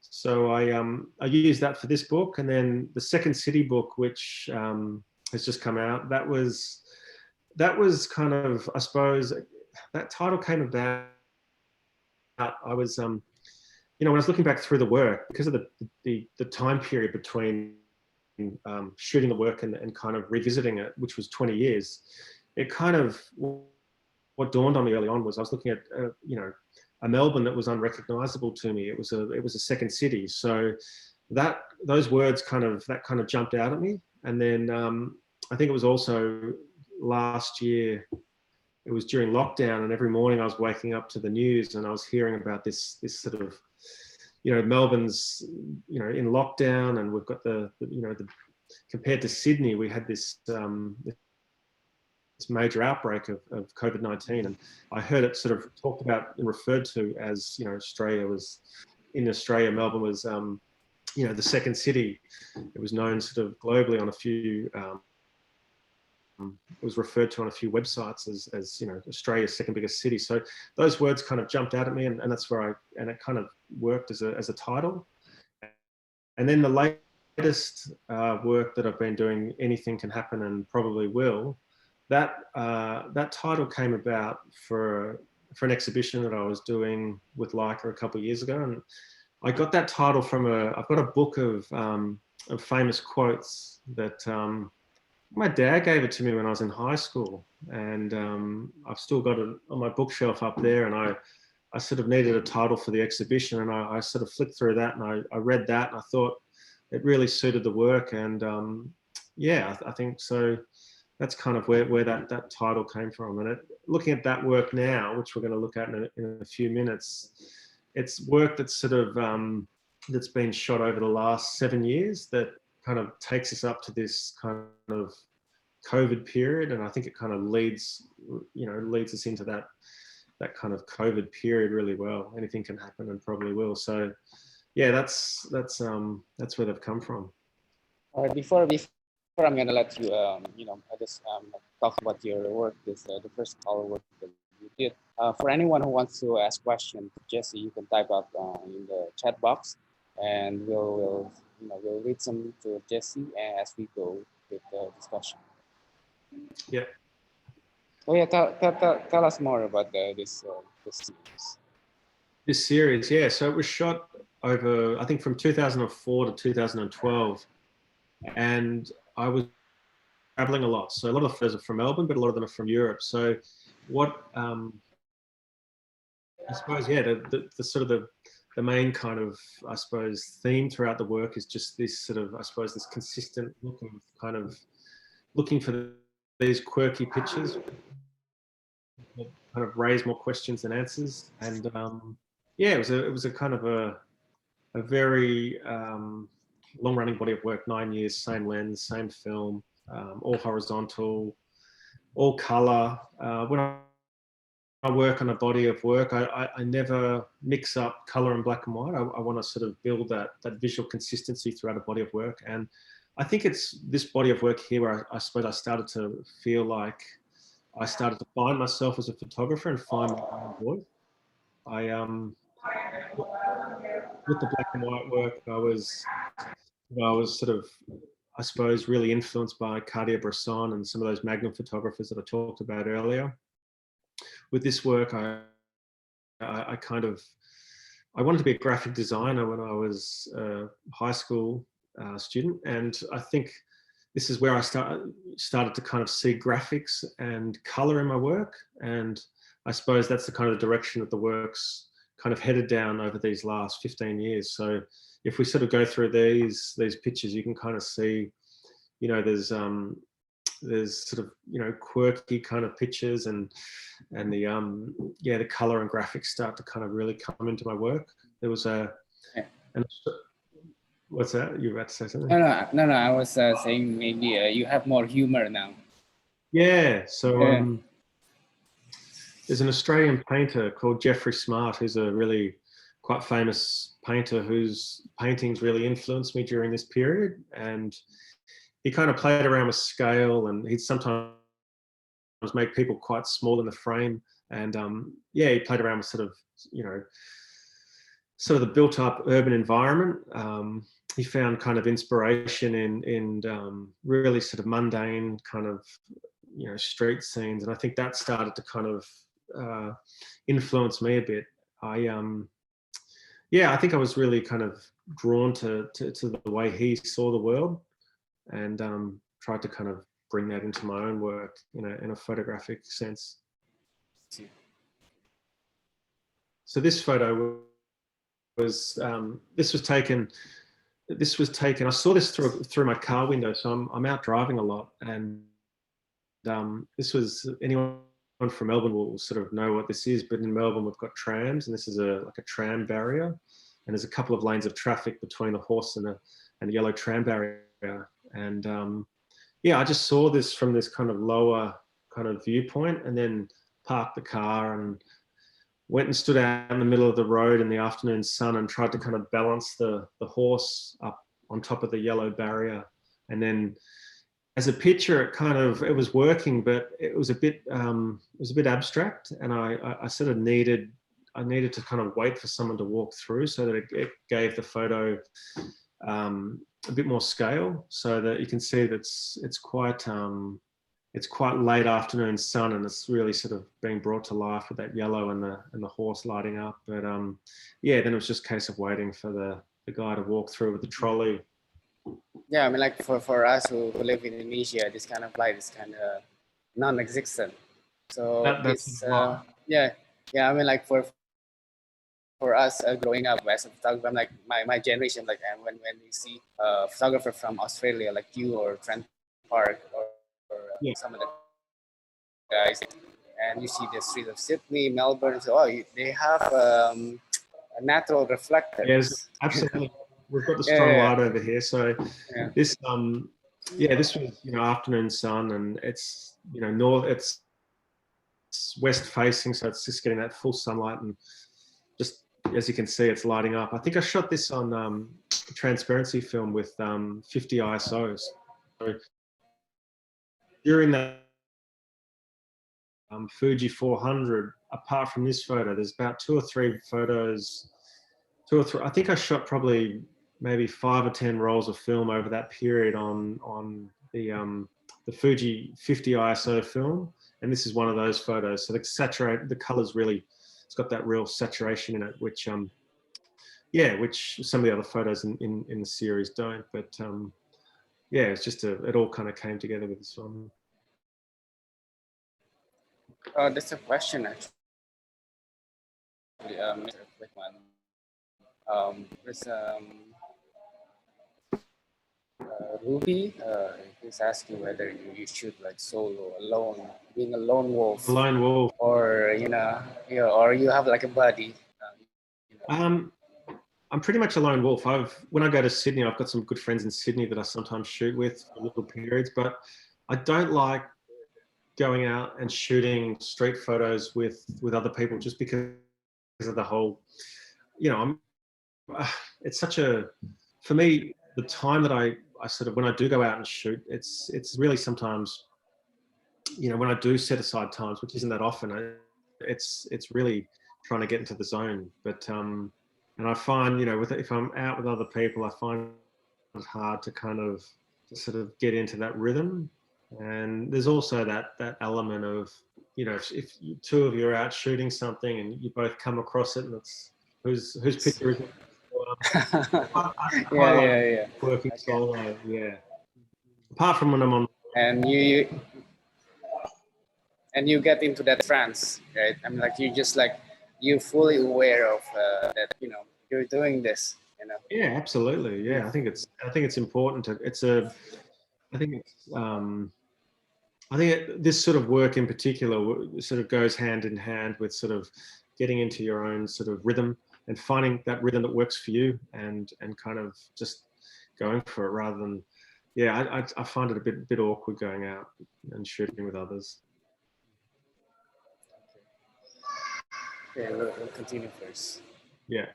So I used that for this book, and then the Second City book, which has just come out, that was kind of, I suppose, that title came about. I was when I was looking back through the work, because of the time period between shooting the work and kind of revisiting it, which was 20 years, it kind of, what dawned on me early on was I was looking at a Melbourne that was unrecognizable to me. It was a second city. So those words kind of jumped out at me. And then I think it was also last year, it was during lockdown, and every morning I was waking up to the news and I was hearing about this sort of, Melbourne's, in lockdown, and we've got the compared to Sydney, we had this major outbreak of COVID-19, and I heard it sort of talked about and referred to as, Australia, Melbourne was, the second city. It was known sort of globally on a few, it was referred to on a few websites as Australia's second biggest city. So those words kind of jumped out at me, and that's where and it kind of worked as a title. And then the latest work that I've been doing, Anything Can Happen and Probably Will, that title came about for an exhibition that I was doing with Leica a couple of years ago, and I got that title from I've got a book of famous quotes that my dad gave it to me when I was in high school, and I've still got it on my bookshelf up there, and I sort of needed a title for the exhibition, and I sort of flipped through that, and I read that, and I thought it really suited the work, and I think so. That's kind of where that title came from. And looking at that work now, which we're going to look at in a few minutes, it's work that's sort of that's been shot over the last 7 years that kind of takes us up to this kind of COVID period, and I think it kind of leads us into that kind of COVID period really well. Anything can happen and probably will. So yeah, that's where they've come from. All right, before I'm gonna let you I just talk about your work, the first color work that you did. For anyone who wants to ask questions, Jesse, you can type up in the chat box. and we'll read some to Jesse as we go with the discussion. Yeah. Oh yeah, tell us more about this series. This series, yeah. So it was shot over, I think, from 2004 to 2012, and I was traveling a lot. So a lot of the photos are from Melbourne, but a lot of them are from Europe. So what I suppose, yeah, the sort of the main kind of, I suppose, theme throughout the work is just this sort of, I suppose, this consistent look of kind of looking for these quirky pictures that kind of raise more questions than answers. And yeah, it was a kind of a very long-running body of work, 9 years, same lens, same film, all horizontal, all color. When I work on a body of work, I never mix up color and black and white. I want to sort of build that visual consistency throughout a body of work. And I think it's this body of work here where I suppose I started to feel like I started to find myself as a photographer and find my own voice. With the black and white work, I was sort of, I suppose, really influenced by Cartier-Bresson and some of those Magnum photographers that I talked about earlier. With this work, I wanted to be a graphic designer when I was a high school student, and I think this is where I started to kind of see graphics and color in my work, and I suppose that's the kind of direction that the work's kind of headed down over these last 15 years. So if we sort of go through these pictures, you can kind of see, you know, there's sort of, you know, quirky kind of pictures, and the color and graphics start to kind of really come into my work. There was what's that? You were about to say something? No. I was saying maybe you have more humor now. Yeah. So there's an Australian painter called Jeffrey Smart, who's a really quite famous painter whose paintings really influenced me during this period. And he kind of played around with scale, and he'd sometimes make people quite small in the frame. And yeah, he played around with sort of, you know, sort of the built up urban environment. He found kind of inspiration in really sort of mundane kind of, you know, street scenes. And I think that started to kind of influence me a bit. Yeah, I think I was really kind of drawn to the way he saw the world, and tried to kind of bring that into my own work, you know, in a photographic sense. So this photo was taken. I saw this through my car window. So I'm out driving a lot, and this was, anyone from Melbourne will sort of know what this is. But in Melbourne, we've got trams, and this is like a tram barrier, and there's a couple of lanes of traffic between the horse and a yellow tram barrier. And yeah, I just saw this from this kind of lower kind of viewpoint, and then parked the car and went and stood out in the middle of the road in the afternoon sun and tried to kind of balance the horse up on top of the yellow barrier. And then as a picture, it was working, but it was a bit abstract, and I sort of needed to kind of wait for someone to walk through so that it gave the photo a bit more scale, so that you can see that it's quite late afternoon sun, and it's really sort of being brought to life with that yellow and the horse lighting up. But yeah, then it was just a case of waiting for the guy to walk through with the trolley. Yeah, I mean, like for us who live in Indonesia, this kind of light is kind of non-existent. So yeah. I mean, like for us growing up as a photographer, I'm like my generation, like, and when we see a photographer from Australia like you or Trent Park or some of the guys, and you see the streets of Sydney, Melbourne, so they have natural reflectors. Yes, absolutely. We've got the strong light over here. So this this was, you know, afternoon sun, and it's, you know, it's west facing, so it's just getting that full sunlight, and just as you can see, it's lighting up. I think I shot this on transparency film with 50 ISOs. So during that Fuji 400, apart from this photo, there's about two or three 2 or 3. I think I shot probably maybe 5 or 10 rolls of film over that period on the Fuji 50 ISO film, and this is one of those photos. So the colors really, it's got that real saturation in it, which which some of the other photos in the series don't. But yeah, it's just it all kind of came together with this one. That's a question actually. Mr. Quick one. There's Ruby is asking whether you shoot like solo, alone, being a lone wolf, Lone wolf, or or you have like a buddy. I'm pretty much a lone wolf. When I go to Sydney, I've got some good friends in Sydney that I sometimes shoot with for little periods, but I don't like going out and shooting street photos with other people just because of the whole, it's such a, for me, the time that I sort of, when I do go out and shoot, it's really sometimes, when I do set aside times, which isn't that often, it's really trying to get into the zone. But and I find, if I'm out with other people, I find it hard to kind of sort of get into that rhythm. And there's also that element of, if you, 2 of you are out shooting something and you both come across it, and it's whose picture is it? Yeah. Working solo, yeah. Apart from when I'm on. And you get into that trance, right? I mean, like you're fully aware of that, you're doing this, Yeah, absolutely. Yeah, I think it's important to. This sort of work in particular sort of goes hand in hand with sort of getting into your own sort of rhythm and finding that rhythm that works for you, and kind of just going for it rather than, I find it a bit awkward going out and shooting with others. Okay, we'll continue first. Yeah.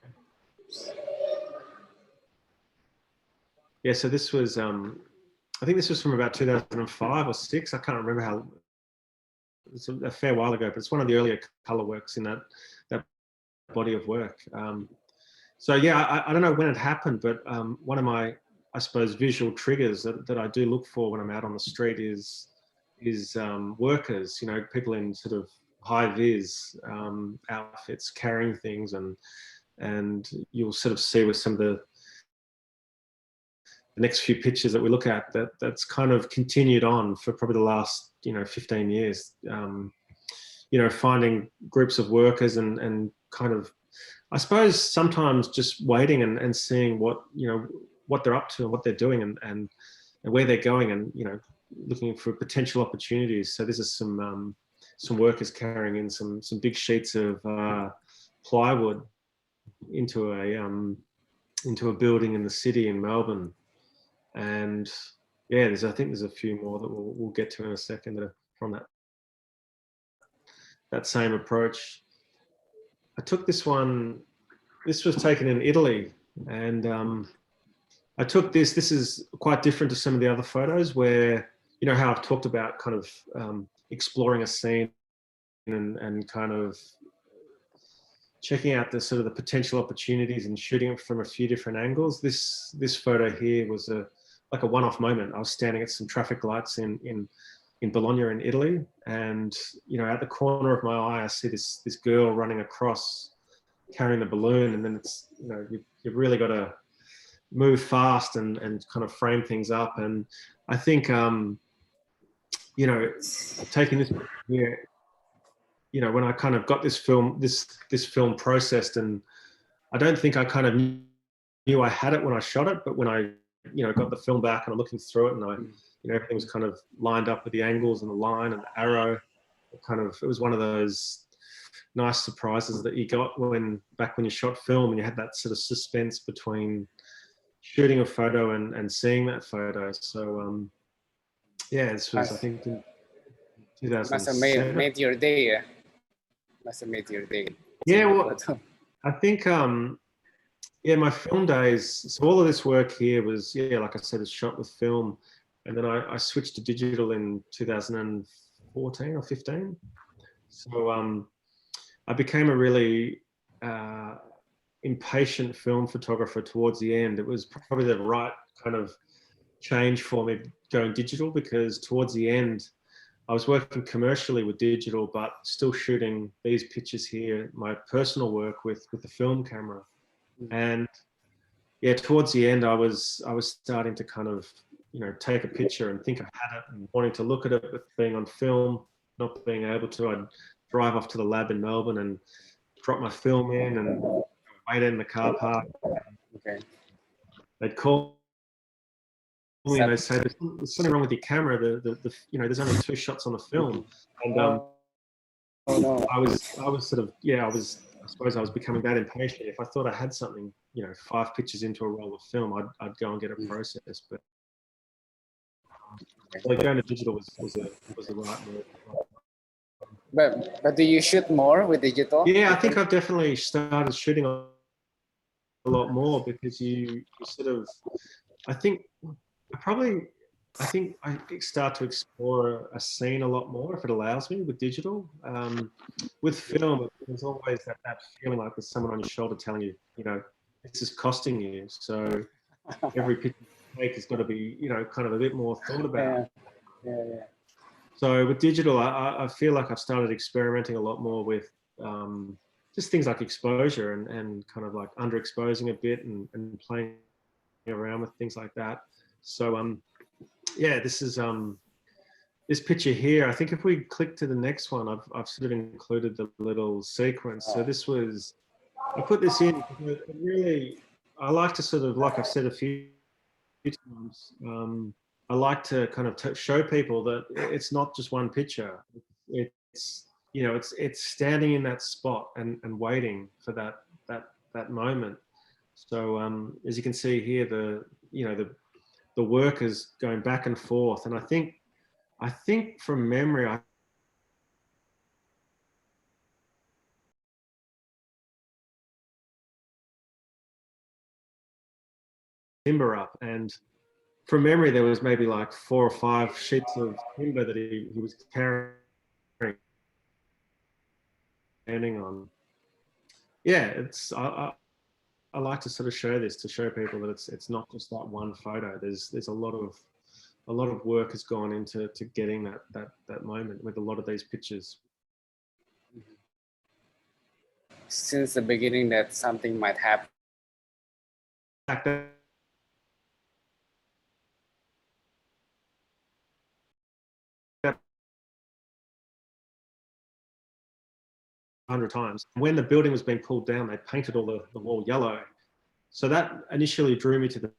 Yeah, so this was, I think this was from about 2005 or 6. I can't remember how, it's a fair while ago, but it's one of the earlier color works in that body of work. So yeah, I don't know when it happened, but one of my, I suppose, visual triggers that I do look for when I'm out on the street is workers, people in sort of high vis outfits carrying things, and you'll sort of see with some of the next few pictures that we look at that's kind of continued on for probably the last 15 years. Finding groups of workers and kind of, I suppose, sometimes just waiting and seeing what they're up to and what they're doing and where they're going, and looking for potential opportunities. So this is some workers carrying in some big sheets of plywood into a building in the city in Melbourne. And yeah, I think there's a few more that we'll get to in a second that are from that same approach. I took this one. This was taken in Italy, and I took this. This is quite different to some of the other photos where, how I've talked about kind of exploring a scene and kind of checking out the sort of the potential opportunities and shooting it from a few different angles. This photo here was like a one-off moment. I was standing at some traffic lights in Bologna in Italy, and at the corner of my eye, I see this girl running across carrying the balloon, and then it's you've really got to move fast and kind of frame things up. And I think taking this here, when I kind of got this film processed, and I don't think I kind of knew I had it when I shot it, but when I got the film back and I'm looking through it, and everything was kind of lined up with the angles and the line and the arrow. It was one of those nice surprises that you got back when you shot film and you had that sort of suspense between shooting a photo and seeing that photo. So yeah, this was, I think, in 2007. Must have made your day. Yeah? Must have made your day. Yeah, well, I think my film days. So all of this work here was, like I said, it's shot with film, and then I switched to digital in 2014 or 15. So I became a really impatient film photographer towards the end. It was probably the right kind of change for me going digital, because towards the end, I was working commercially with digital, but still shooting these pictures here, my personal work with the film camera. And yeah, towards the end, I was starting to kind of, you know, take a picture and think I had it and wanting to look at it, but being on film, not being able to. I'd drive off to the lab in Melbourne and drop my film in and wait in the car park. Okay. They'd call me and they'd say, "There's something wrong with your camera. You know, there's only 2 shots on the film." And Oh no. I was sort of, yeah, I suppose I was becoming that impatient. If I thought I had something, you know, 5 pictures into a roll of film, I'd go and get it processed. But so going to digital was the right move. But do you shoot more with digital? Yeah, I think I've definitely started shooting a lot more, because you sort of, I think I start to explore a scene a lot more if it allows me with digital. With film, there's always that feeling like there's someone on your shoulder telling you, you know, this is costing you. So every picture you take has got to be, you know, kind of a bit more thought about. Yeah. So with digital, I feel like I've started experimenting a lot more with just things like exposure and kind of like underexposing a bit and playing around with things like that. So yeah, this is this picture here. I think if we click to the next one, I've sort of included the little sequence. So this was, I put this in because it really, I like to sort of, like I've said a few times, I like to kind of show people that it's not just one picture. It's, you know, it's standing in that spot and waiting for that moment. So as you can see here, the work is going back and forth, and I think from memory, I timber up, and from memory there was maybe like 4 or 5 sheets of timber that he was carrying, standing on. Yeah, it's I like to sort of show this, to show people that it's not just that one photo. There's a lot of work has gone into getting that moment with a lot of these pictures. Since the beginning that something might happen. That 100 times. When the building was being pulled down, they painted all the wall yellow. So that initially drew me to the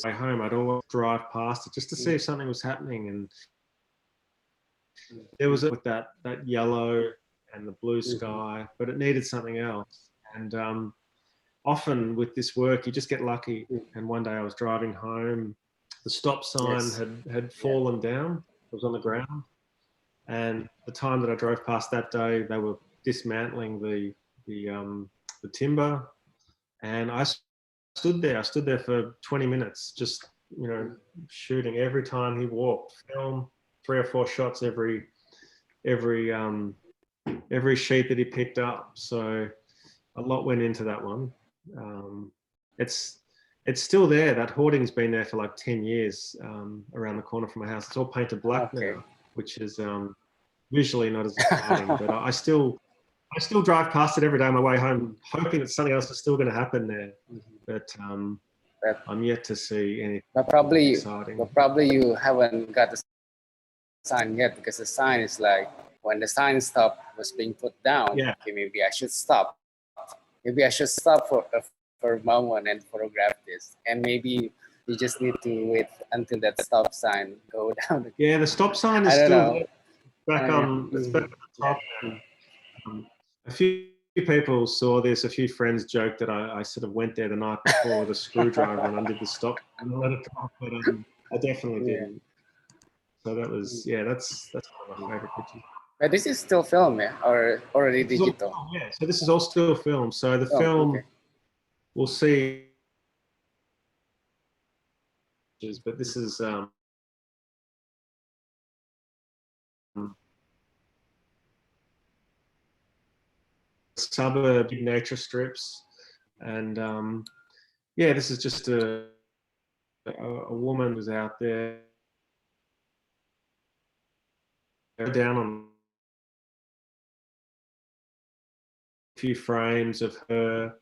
way home. I'd always drive past it just to see if something was happening. And there was with that yellow and the blue sky, but it needed something else. And often with this work, you just get lucky. And one day I was driving home, the stop sign had fallen down. It was on the ground. And the time that I drove past that day, they were dismantling the timber, and I stood there. I stood there for 20 minutes, just, you know, shooting every time he walked. Film 3 or 4 shots every sheet that he picked up. So a lot went into that one. It's still there. That hoarding's been there for like 10 years around the corner from my house. It's all painted black now, which is visually not as exciting. But I still drive past it every day on my way home, hoping that something else is still going to happen there. But I'm yet to see anything exciting. But probably you haven't got the sign yet, because the sign is like, when the sign was being put down, okay, maybe I should stop. Maybe I should stop for a moment and photograph this. And maybe you just need to wait until that stop sign go down. Yeah, the stop sign is still there. It's back at the top. A few people saw this. A few friends joked that I sort of went there the night before with a screwdriver and undid the stop and let it drop, but I definitely didn't. So that was, that's one of my favorite pictures. But this is still film, or already digital? Yeah, so this is all still film. So the film, we'll see, but this is suburb, big nature strips, and yeah, this is just a woman who's out there down on a few frames of her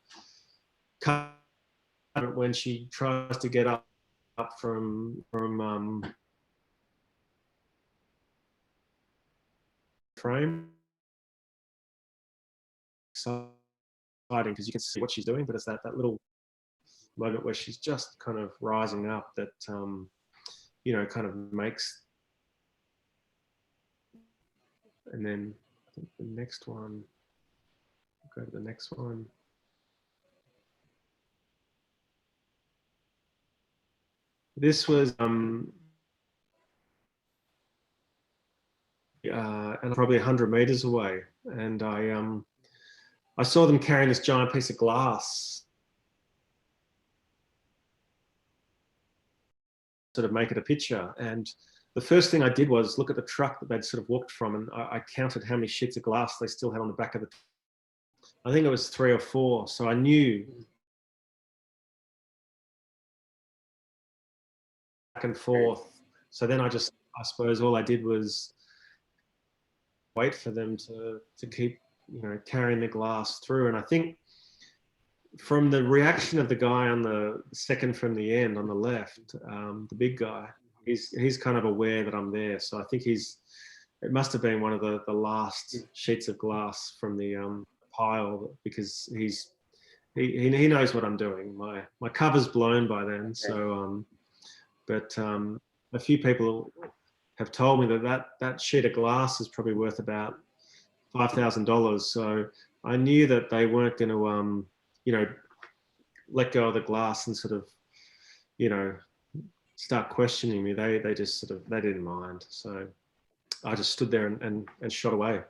when she tries to get up from frame. Exciting because you can see what she's doing, but it's that little moment where she's just kind of rising up that you know, kind of makes. And then I think the next one, go to the next one. This was and probably 100 meters away, and I saw them carrying this giant piece of glass, sort of make it a picture. And the first thing I did was look at the truck that they'd sort of walked from, and I counted how many sheets of glass they still had on the back of the. I think it was 3 or 4. So I knew back and forth. So then I suppose all I did was wait for them to keep, you know, carrying the glass through. And I think from the reaction of the guy on the second from the end on the left, the big guy, he's kind of aware that I'm there. So I think it must have been one of the last sheets of glass from the pile, because he knows what I'm doing. My cover's blown by then. So but a few people have told me that sheet of glass is probably worth about $5,000. So I knew that they weren't going to you know, let go of the glass and sort of, you know, start questioning me. They just sort of, they didn't mind. So I just stood there and shot away.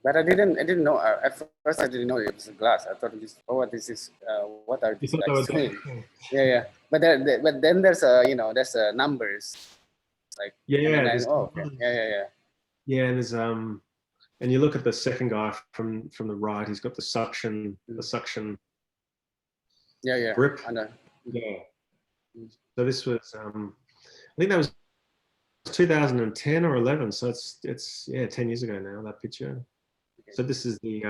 But I didn't know. At first, I didn't know it was a glass. I thought, this is what are these guys doing? Yeah. But then there's there's numbers, like, yeah. okay. Yeah, and there's and you look at the second guy from the right. He's got the suction grip. Yeah. So this was I think that was 2010 or 11. So it's 10 years ago now, that picture. So this is the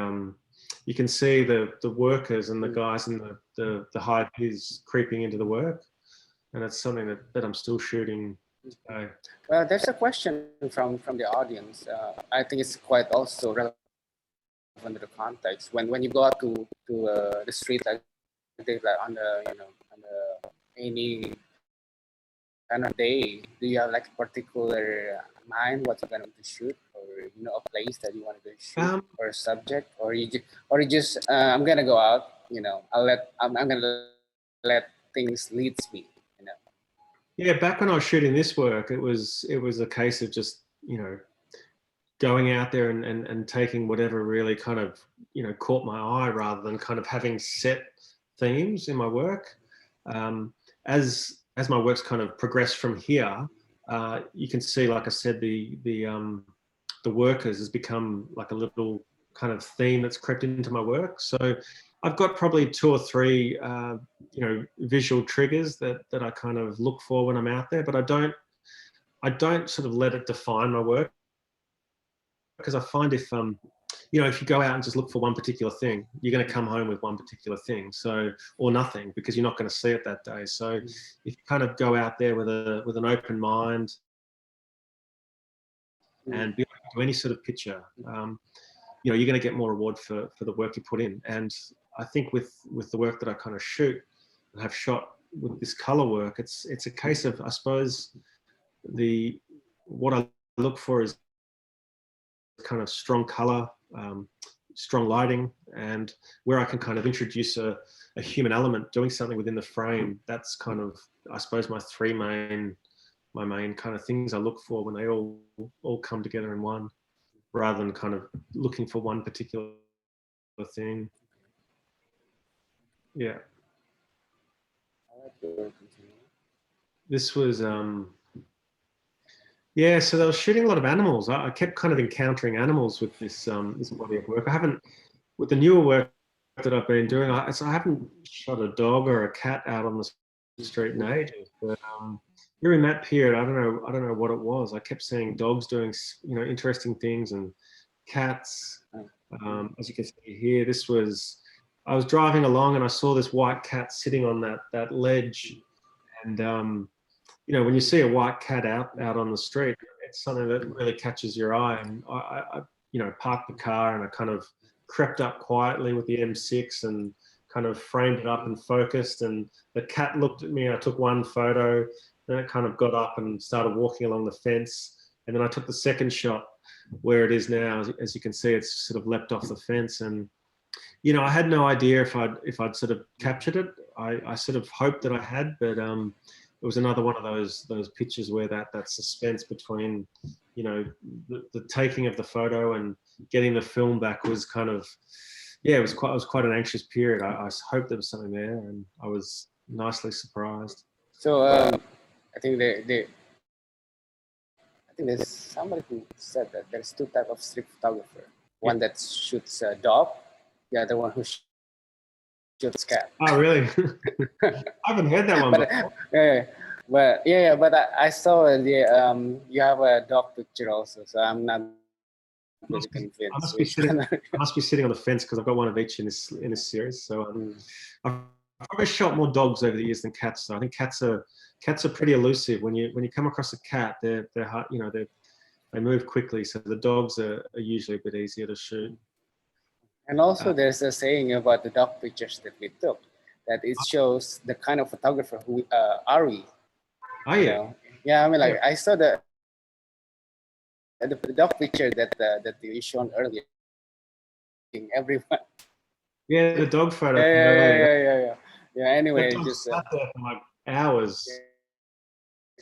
you can see the workers and the guys in the high vis creeping into the work, and it's something that I'm still shooting today. Well, there's a question from the audience. I think it's quite also relevant to the context. When you go out to the street, like on the any kind of day, do you have like a particular mind what you're going to shoot, or a place that you want to shoot, or a subject, or you just I'm gonna go out, I'm gonna let things lead me, Yeah, back when I was shooting this work, it was a case of just going out there and taking whatever really kind of caught my eye, rather than kind of having set themes in my work. As my work's kind of progressed from here, you can see, like I said, the workers has become like a little kind of theme that's crept into my work. So I've got probably 2 or 3 visual triggers that I kind of look for when I'm out there, but I don't sort of let it define my work, because I find if you go out and just look for one particular thing, you're going to come home with one particular thing, or nothing, because you're not going to see it that day. So if you kind of go out there with an open mind and be able to do any sort of picture, you're going to get more reward for the work you put in. And I think with the work that I kind of shoot and have shot with this color work, it's a case of, I suppose, what I look for is kind of strong color, strong lighting, and where I can kind of introduce a human element doing something within the frame. That's kind of, I suppose, my main kind of things I look for when they all come together in one, rather than kind of looking for one particular thing. Yeah. This was Yeah, so they were shooting a lot of animals. I kept kind of encountering animals with this this body of work. I haven't, with the newer work that I've been doing, I haven't shot a dog or a cat out on the street in ages. But during that period, I don't know what it was. I kept seeing dogs doing, you know, interesting things, and cats. As you can see here, I was driving along and I saw this white cat sitting on that ledge, and you know, when you see a white cat out on the street, it's something that really catches your eye. And I you know, parked the car and I kind of crept up quietly with the M6 and kind of framed it up and focused. And the cat looked at me. I took one photo. Then it kind of got up and started walking along the fence. And then I took the second shot where it is now. As you can see, it's sort of leapt off the fence. And you know, I had no idea if I'd sort of captured it. I sort of hoped that I had, but it was another one of those pictures where that suspense between, you know, the taking of the photo and getting the film back was kind of, yeah, it was quite an anxious period. I hoped there was something there, and I was nicely surprised. So I think there's somebody who said that there's two types of street photographer. One that shoots a dog, the other one who shoots cat. Oh, really? I haven't heard that one before. But I saw you have a dog picture also, so I'm not really convinced. I must be sitting on the fence because I've got one of each in this series. So I've probably shot more dogs over the years than cats. So I think cats are pretty elusive. When you come across a cat, they're hard, you know, they move quickly. So the dogs are usually a bit easier to shoot. And also, there's a saying about the dog pictures that we took, that it shows the kind of photographer who are we. Oh, yeah. Know? Yeah, I mean, like, I saw the dog picture that you shown earlier. Everyone. Yeah, the dog photo. Yeah. Anyway, just sat there for like hours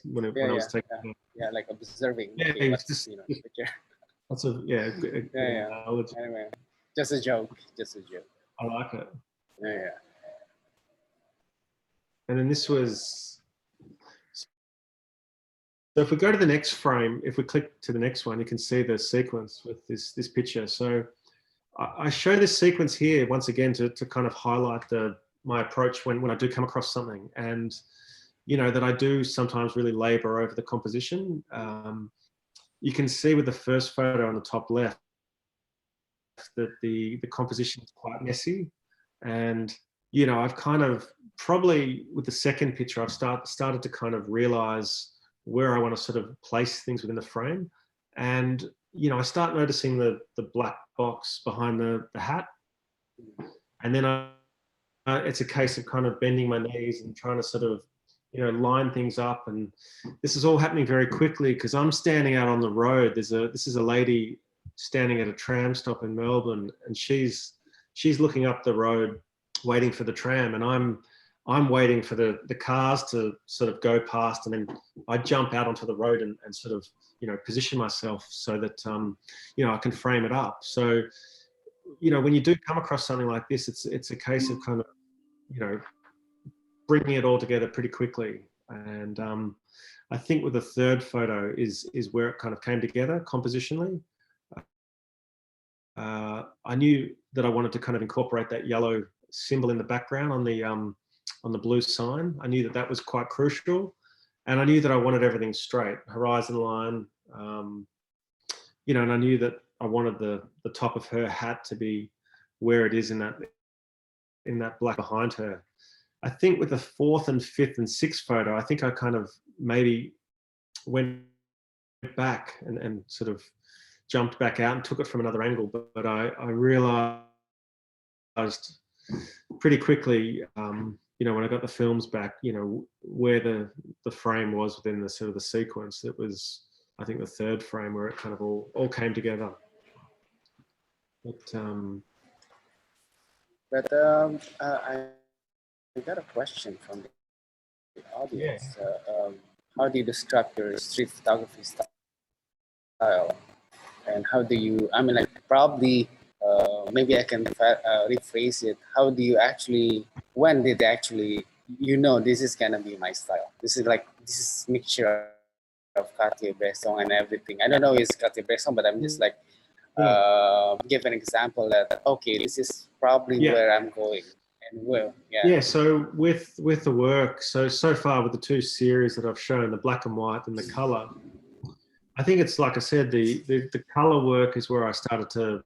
when I was taking. Yeah, like observing. Yeah, okay, it's just, you know, picture. That's a Anyway, just a joke. I like it. Yeah. And then this was. So if we go to the next frame, if we click to the next one, you can see the sequence with this picture. So I show this sequence here once again to kind of highlight my approach when I do come across something, and you know that I do sometimes really labor over the composition. You can see with the first photo on the top left that the composition is quite messy, and you know I've kind of probably with the second picture I've started to kind of realize where I want to sort of place things within the frame, and you know I start noticing the black box behind the hat, and then it's a case of kind of bending my knees and trying to sort of, you know, line things up. And this is all happening very quickly because I'm standing out on the road. This is a lady standing at a tram stop in Melbourne, and she's looking up the road waiting for the tram, and I'm waiting for the cars to sort of go past, and then I jump out onto the road and sort of, you know, position myself so that you know I can frame it up. So you know when you do come across something like this, it's a case of kind of, you know, bringing it all together pretty quickly. And I think with the third photo is where it kind of came together compositionally. I knew that I wanted to kind of incorporate that yellow symbol in the background on the blue sign. I knew that was quite crucial, and I knew that I wanted everything straight, horizon line, you know, and I knew that I wanted the top of her hat to be where it is in that black behind her. I think with the fourth and fifth and sixth photo, I think I kind of maybe went back and sort of jumped back out and took it from another angle. But I realized pretty quickly, you know, when I got the films back, you know, where the frame was within the sort of the sequence. It was, I think, the third frame where it kind of all came together. But I got a question from the audience. Yeah. How do you describe your street photography style? And how do you, I mean, like, probably, maybe I can rephrase it. How do you actually, when did actually, you know, this is going to be my style? This is mixture of Cartier-Bresson and everything. I don't know it's Cartier-Bresson, but I'm just like give an example that okay, this is probably where I'm going and where. Yeah. So with the work, so far with the two series that I've shown, the black and white and the color, I think it's like I said, the color work is where I started to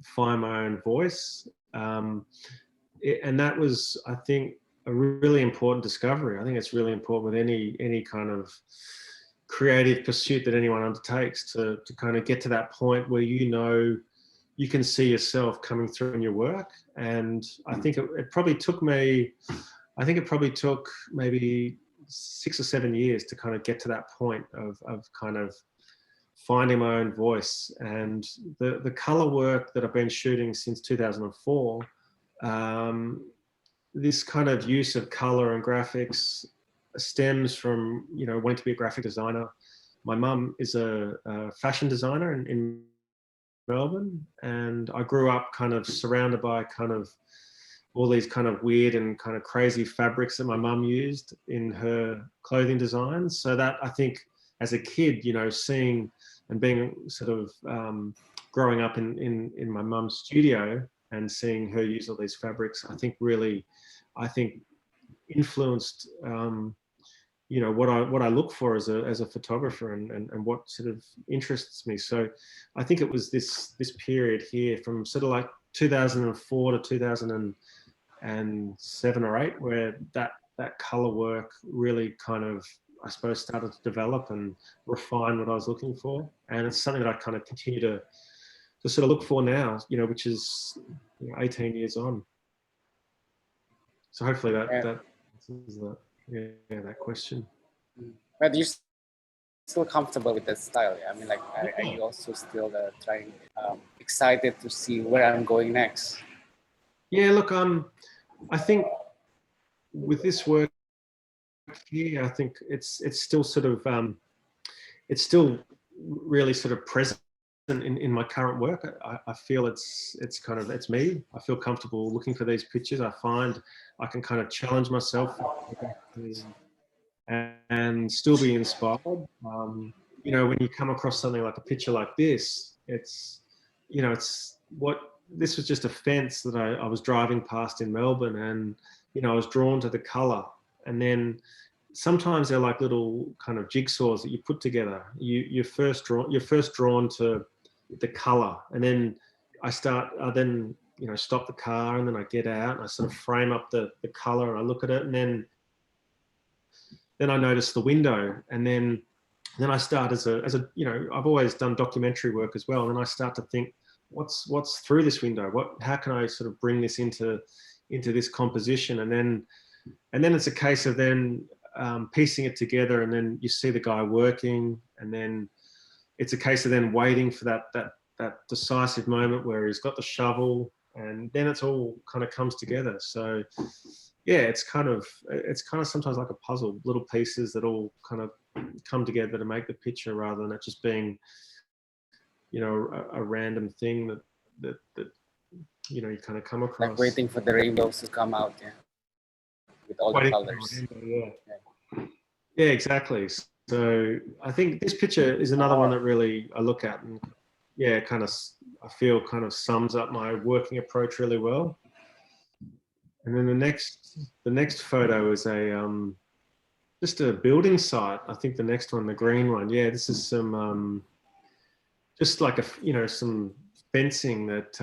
find my own voice, and that was, I think, a really important discovery. I think it's really important with any kind of creative pursuit that anyone undertakes to kind of get to that point where you can see yourself coming through in your work. And I think it probably took me, maybe 6 or 7 years to kind of get to that point of kind of finding my own voice. And the color work that I've been shooting since 2004, this kind of use of color and graphics stems from, wanting to be a graphic designer. My mum is a fashion designer in Melbourne, and I grew up kind of surrounded by kind of all these kind of weird and kind of crazy fabrics that my mum used in her clothing designs. So that, I think, as a kid, seeing and being sort of growing up in my mum's studio and seeing her use all these fabrics, I think really, influenced what I look for as a photographer and what sort of interests me. So I think it was this period here from sort of like 2004 to 2007 or 8 where that color work really kind of, I suppose, started to develop and refine what I was looking for. And it's something that I kind of continue to sort of look for now, which is 18 years on. So hopefully that answers that question. But you're still comfortable with that style? I mean, like, are you also still trying, excited to see where I'm going next? Yeah, look, I think with this work here, I think it's still sort of, it's still really sort of present in my current work. I feel it's me. I feel comfortable looking for these pictures. I find I can kind of challenge myself and still be inspired. When you come across something like a picture like this, this was just a fence that I was driving past in Melbourne, and I was drawn to the color. And then sometimes they're like little kind of jigsaws that you put together. You're first drawn to the color, and then I stop the car, and then I get out and I sort of frame up the color, and I look at it, and then I notice the window, and then I start I've always done documentary work as well, and then I start to think, what's through this window? How can I sort of bring this into this composition? And then it's a case of then piecing it together, and then you see the guy working, and then it's a case of then waiting for that decisive moment where he's got the shovel, and then it's all kind of comes together. So yeah, it's kind of sometimes like a puzzle, little pieces that all kind of come together to make the picture, rather than it just being, a random thing that you kind of come across. Like waiting for the rainbows to come out, with all the colors. Yeah, exactly. So I think this picture is another one that really I look at, and I feel kind of sums up my working approach really well. And then the next photo is just a building site. I think the next one, the green one, this is some just like some fencing that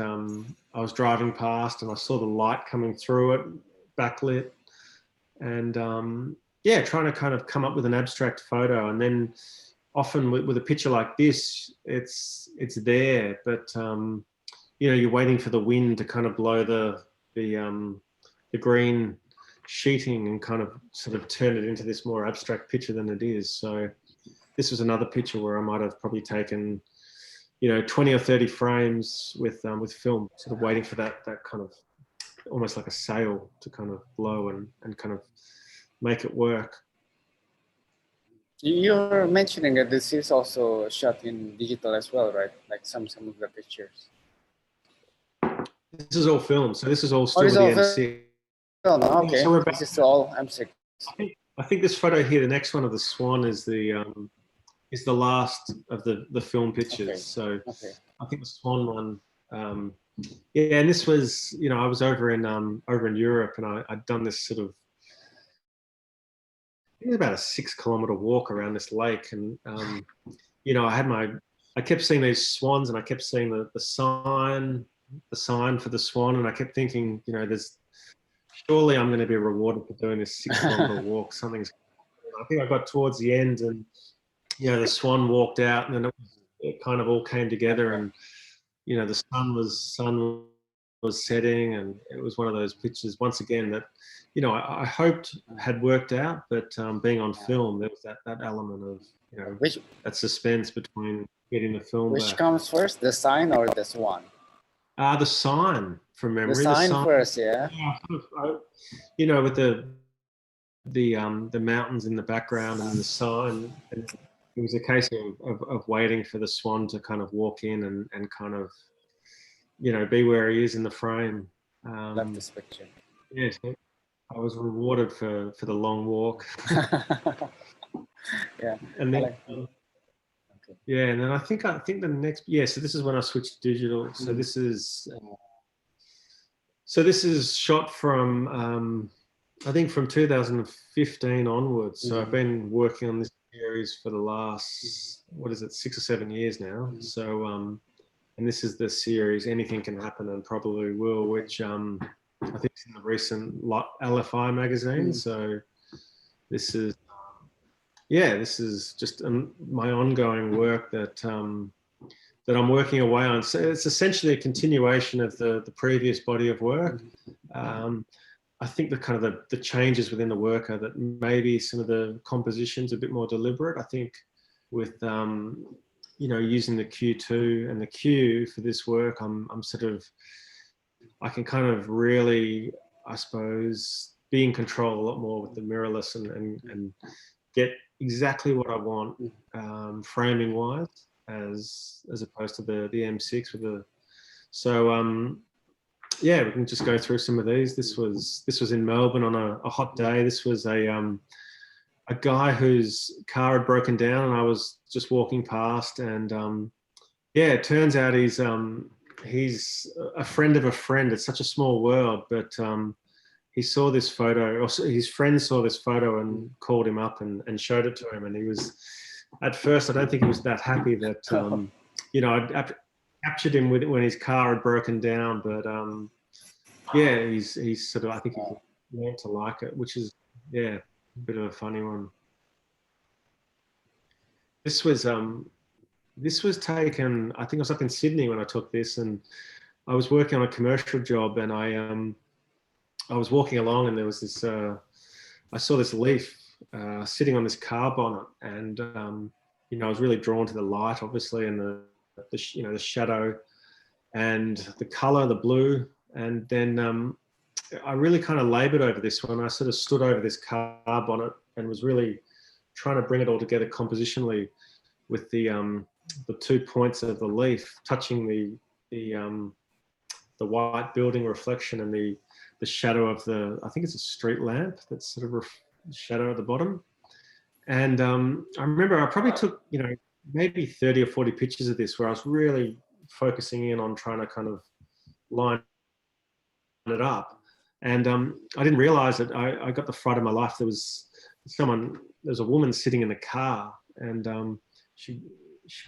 I was driving past, and I saw the light coming through it, backlit, and trying to kind of come up with an abstract photo. And then often with a picture like this, it's there, but you're waiting for the wind to kind of blow the green sheeting and kind of sort of turn it into this more abstract picture than it is. So this was another picture where I might have probably taken 20 or 30 frames with film, sort of waiting for that kind of almost like a sail to kind of blow and kind of make it work. You're mentioning that this is also shot in digital as well, right? Like some of the pictures. This is all film, so this is all still with the M6. Oh, no, okay. So this is all M6. I think this photo here, the next one of the swan, is the is the last of the film pictures. Okay. So Okay. I think the Swan one. Yeah, and this was, you know, I was over in Europe, and I'd done this sort of, I think about a 6-kilometer walk around this lake, and you know, I kept seeing these swans, and I kept seeing the sign for the swan, and I kept thinking, you know, surely I'm going to be rewarded for doing this 6-kilometer walk. I think I got towards the end, and you know, the swan walked out, and then it kind of all came together, and you know, the sun was setting, and it was one of those pictures once again that, you know, I hoped had worked out, but being on film, there was that element of, you know, that suspense between getting the film Which back. comes first, the sign or the swan? The sign, from memory. The sign first, yeah. You know, with the mountains in the background and the sign, and it was a case of waiting for the swan to kind of walk in and kind of, you know, be where he is in the frame. Love this picture. Yes, I was rewarded for the long walk. Yeah. And then, yeah, and then I think the next, so this is when I switched to digital. So this is shot from I think from 2015 onwards. So I've been working on this series for the last, 6 or 7 years now. So and this is the series Anything Can Happen and Probably Will, which I think is in the recent LFI magazine. So this is just my ongoing work that I'm working away on. So it's essentially a continuation of the previous body of work. I think the changes within the work are that maybe some of the composition's a bit more deliberate. I think with you know, using the Q2 and the Q for this work, I can kind of really, I suppose, be in control a lot more with the mirrorless and get exactly what I want framing wise, as opposed to the M6 with the. So yeah, we can just go through some of these. This was in Melbourne on a hot day. This was a guy whose car had broken down, and I was just walking past, and yeah, it turns out he's a friend of a friend. It's such a small world, but he saw this photo, or his friend saw this photo and called him up and showed it to him. And he was, at first, I don't think he was that happy that, you know, I'd captured him when his car had broken down. But yeah, he's sort of, I think he's learned to like it, which is, yeah, a bit of a funny one. This was taken, I think I was up in Sydney when I took this, and I was working on a commercial job, and I was walking along, and there was this, I saw this leaf sitting on this car bonnet, and you know, I was really drawn to the light, obviously, and the you know, the shadow and the color, the blue. And then I really kind of labored over this one. I sort of stood over this car bonnet and was really trying to bring it all together compositionally with the 2 points of the leaf touching the white building reflection and the shadow of I think it's a street lamp that's sort of shadow at the bottom. And I remember I probably took, you know, maybe 30 or 40 pictures of this, where I was really focusing in on trying to kind of line it up. And I didn't realize that I got the fright of my life. There was a woman sitting in the car, and she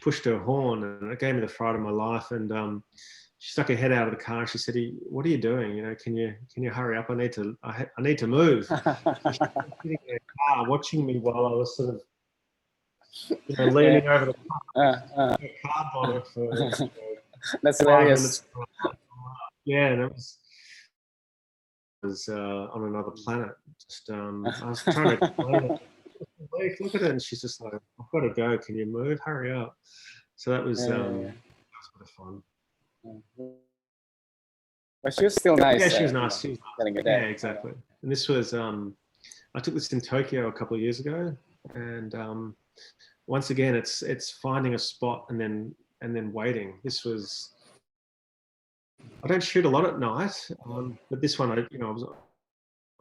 pushed her horn, and it gave me the fright of my life. And she stuck her head out of the car, and she said, "What are you doing? You know, can you hurry up? I need to move." She was sitting in the car watching me while I was sort of, you know, leaning over the car bonnet for, you know, that's hilarious. Yeah, and it was on another planet. Just I was trying to explain it. Look at it, and she's just like, "I've got to go. Can you move? Hurry up!" So that was a bit of fun. But she was still nice. Yeah, she was nice. You know, yeah, exactly. And this was I took this in Tokyo a couple of years ago, and once again, it's finding a spot and then waiting. This was, I don't shoot a lot at night, but this one, I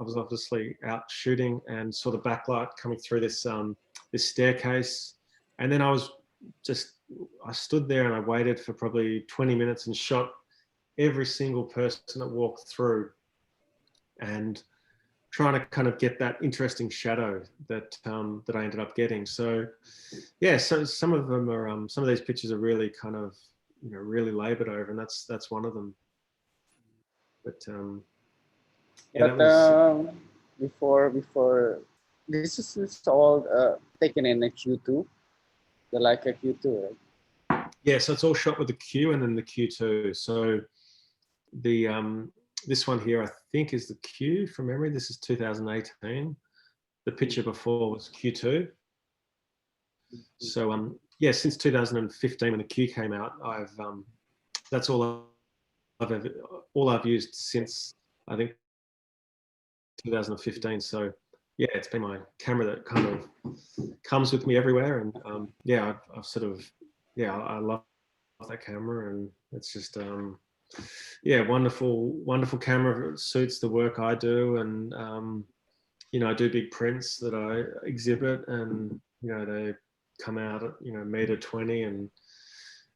was obviously out shooting and saw the backlight coming through this this staircase, And then I stood there and I waited for probably 20 minutes and shot every single person that walked through, and trying to kind of get that interesting shadow that that I ended up getting. So yeah, so some of them are some of these pictures are really kind of, you know, really labored over, and that's one of them. But yeah, But that was before this is all taken in a Q2, the Leica Q2, right? yeah, so it's all shot with the Q and then the Q2. So the this one here I think is the Q from memory. This is 2018. The picture before was Q2. So yeah, since 2015 when the Q came out, I've that's all I've used since, I think, 2015. So yeah, it's been my camera that kind of comes with me everywhere, and yeah, I've sort of, yeah, I love that camera, and it's just yeah, wonderful camera. It suits the work I do, and you know, I do big prints that I exhibit, and you know, they come out at, you know, 1.20 and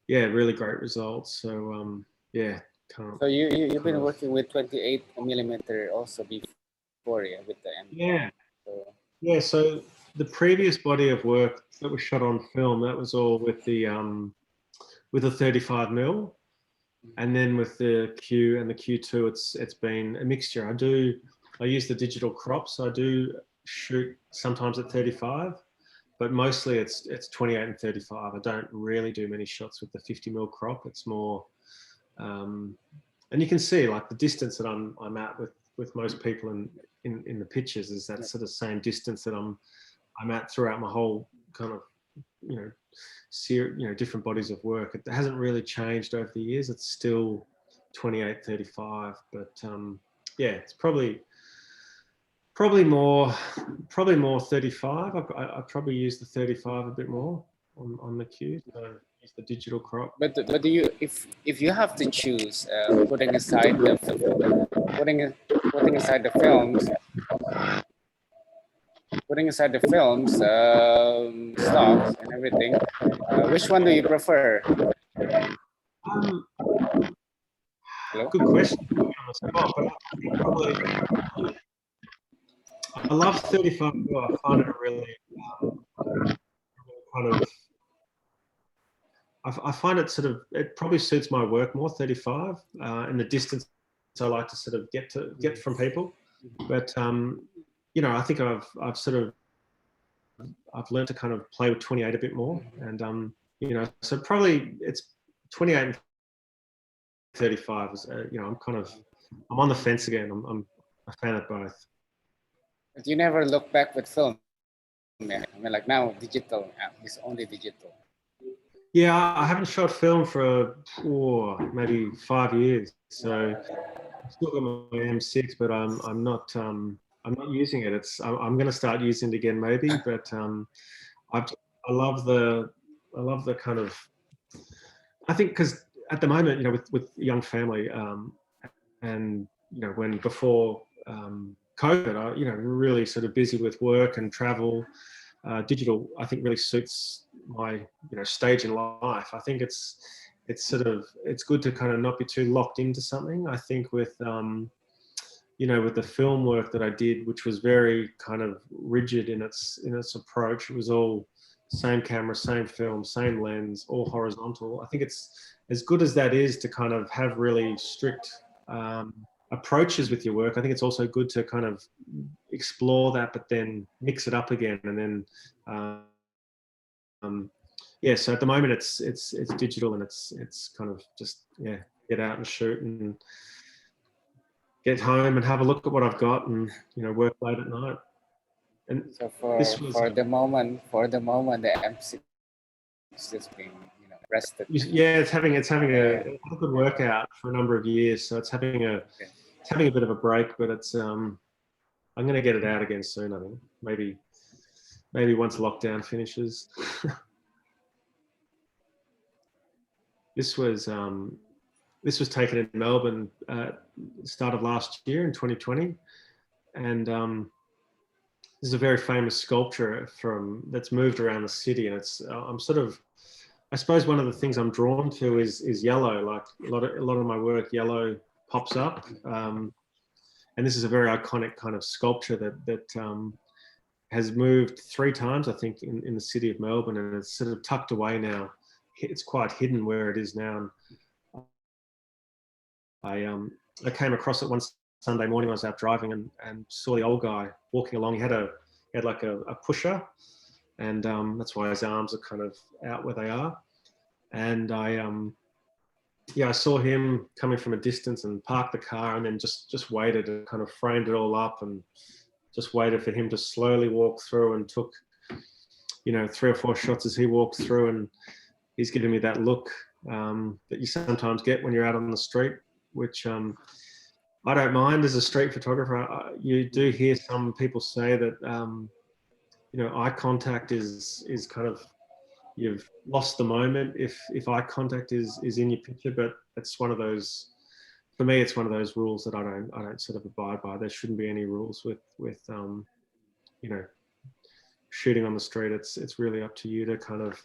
yeah, really great results. So yeah, can't. So you've been working with 28mm also before, yeah, with the M. Yeah. So, Yeah, so the previous body of work that was shot on film, that was all with the 35mm, and then with the Q and the Q2, it's been a mixture. I use the digital crop, so I do shoot sometimes at 35, but mostly it's 28 and 35. I don't really do many shots with the 50mm crop. It's more, and you can see like the distance that I'm at with most people in the pictures is that sort of same distance that I'm at throughout my whole kind of, you know, different bodies of work. It hasn't really changed over the years. It's still 28, 35, but yeah, it's probably more 35. I probably use the 35 a bit more on the Q. So use the digital crop. but do you, if you have to choose, putting aside the films, stocks and everything, which one do you prefer? Hello? Good question. On the spot, but I think probably I love 35. I find it really kind of. I find it sort of, it probably suits my work more, 35, and the distance I like to sort of get from people. But you know, I think I've learned to kind of play with 28 a bit more, and you know, so probably it's 28 and 35. You know, I'm on the fence again. I'm a fan of both. But you never look back with film. I mean, like now, digital, it's only digital. Yeah, I haven't shot film for maybe 5 years. So I've still got my M6, but I'm not using it. I'm going to start using it again maybe, but I love the kind of, I think, because at the moment, you know, with young family, and you know, when before COVID, I, you know, really sort of busy with work and travel. Digital, I think, really suits my, you know, stage in life. I think it's good to kind of not be too locked into something. I think with you know, with the film work that I did, which was very kind of rigid in its approach, it was all same camera, same film, same lens, all horizontal. I think it's, as good as that is to kind of have really strict approaches with your work, I think it's also good to kind of explore that, but then mix it up again. And then yeah, so at the moment it's digital, and it's kind of just, yeah, get out and shoot and get home and have a look at what I've got, and, you know, work late at night. And so for the moment, the M6 is just being, you know, rested. Yeah, it's having a good workout for a number of years, so it's having a bit of a break, but it's I'm going to get it out again soon. I think maybe once lockdown finishes. This was taken in Melbourne at the start of last year in 2020, and this is a very famous sculpture that's moved around the city, and it's I suppose one of the things I'm drawn to is yellow. Like a lot of my work, yellow pops up, and this is a very iconic kind of sculpture that has moved 3 times, I think, in the city of Melbourne, and it's sort of tucked away now. It's quite hidden where it is now. And I came across it one Sunday morning. I was out driving and saw the old guy walking along. He had like a pusher, and that's why his arms are kind of out where they are. And I saw him coming from a distance and parked the car, and then just waited and kind of framed it all up and just waited for him to slowly walk through, and took, 3 or 4 shots as he walked through. And he's giving me that look that you sometimes get when you're out on the street, which I don't mind as a street photographer. You do hear some people say that, eye contact is kind of, you've lost the moment if eye contact is in your picture, but it's one of those, for me, it's one of those rules that I don't sort of abide by. There shouldn't be any rules with shooting on the street. It's really up to you to kind of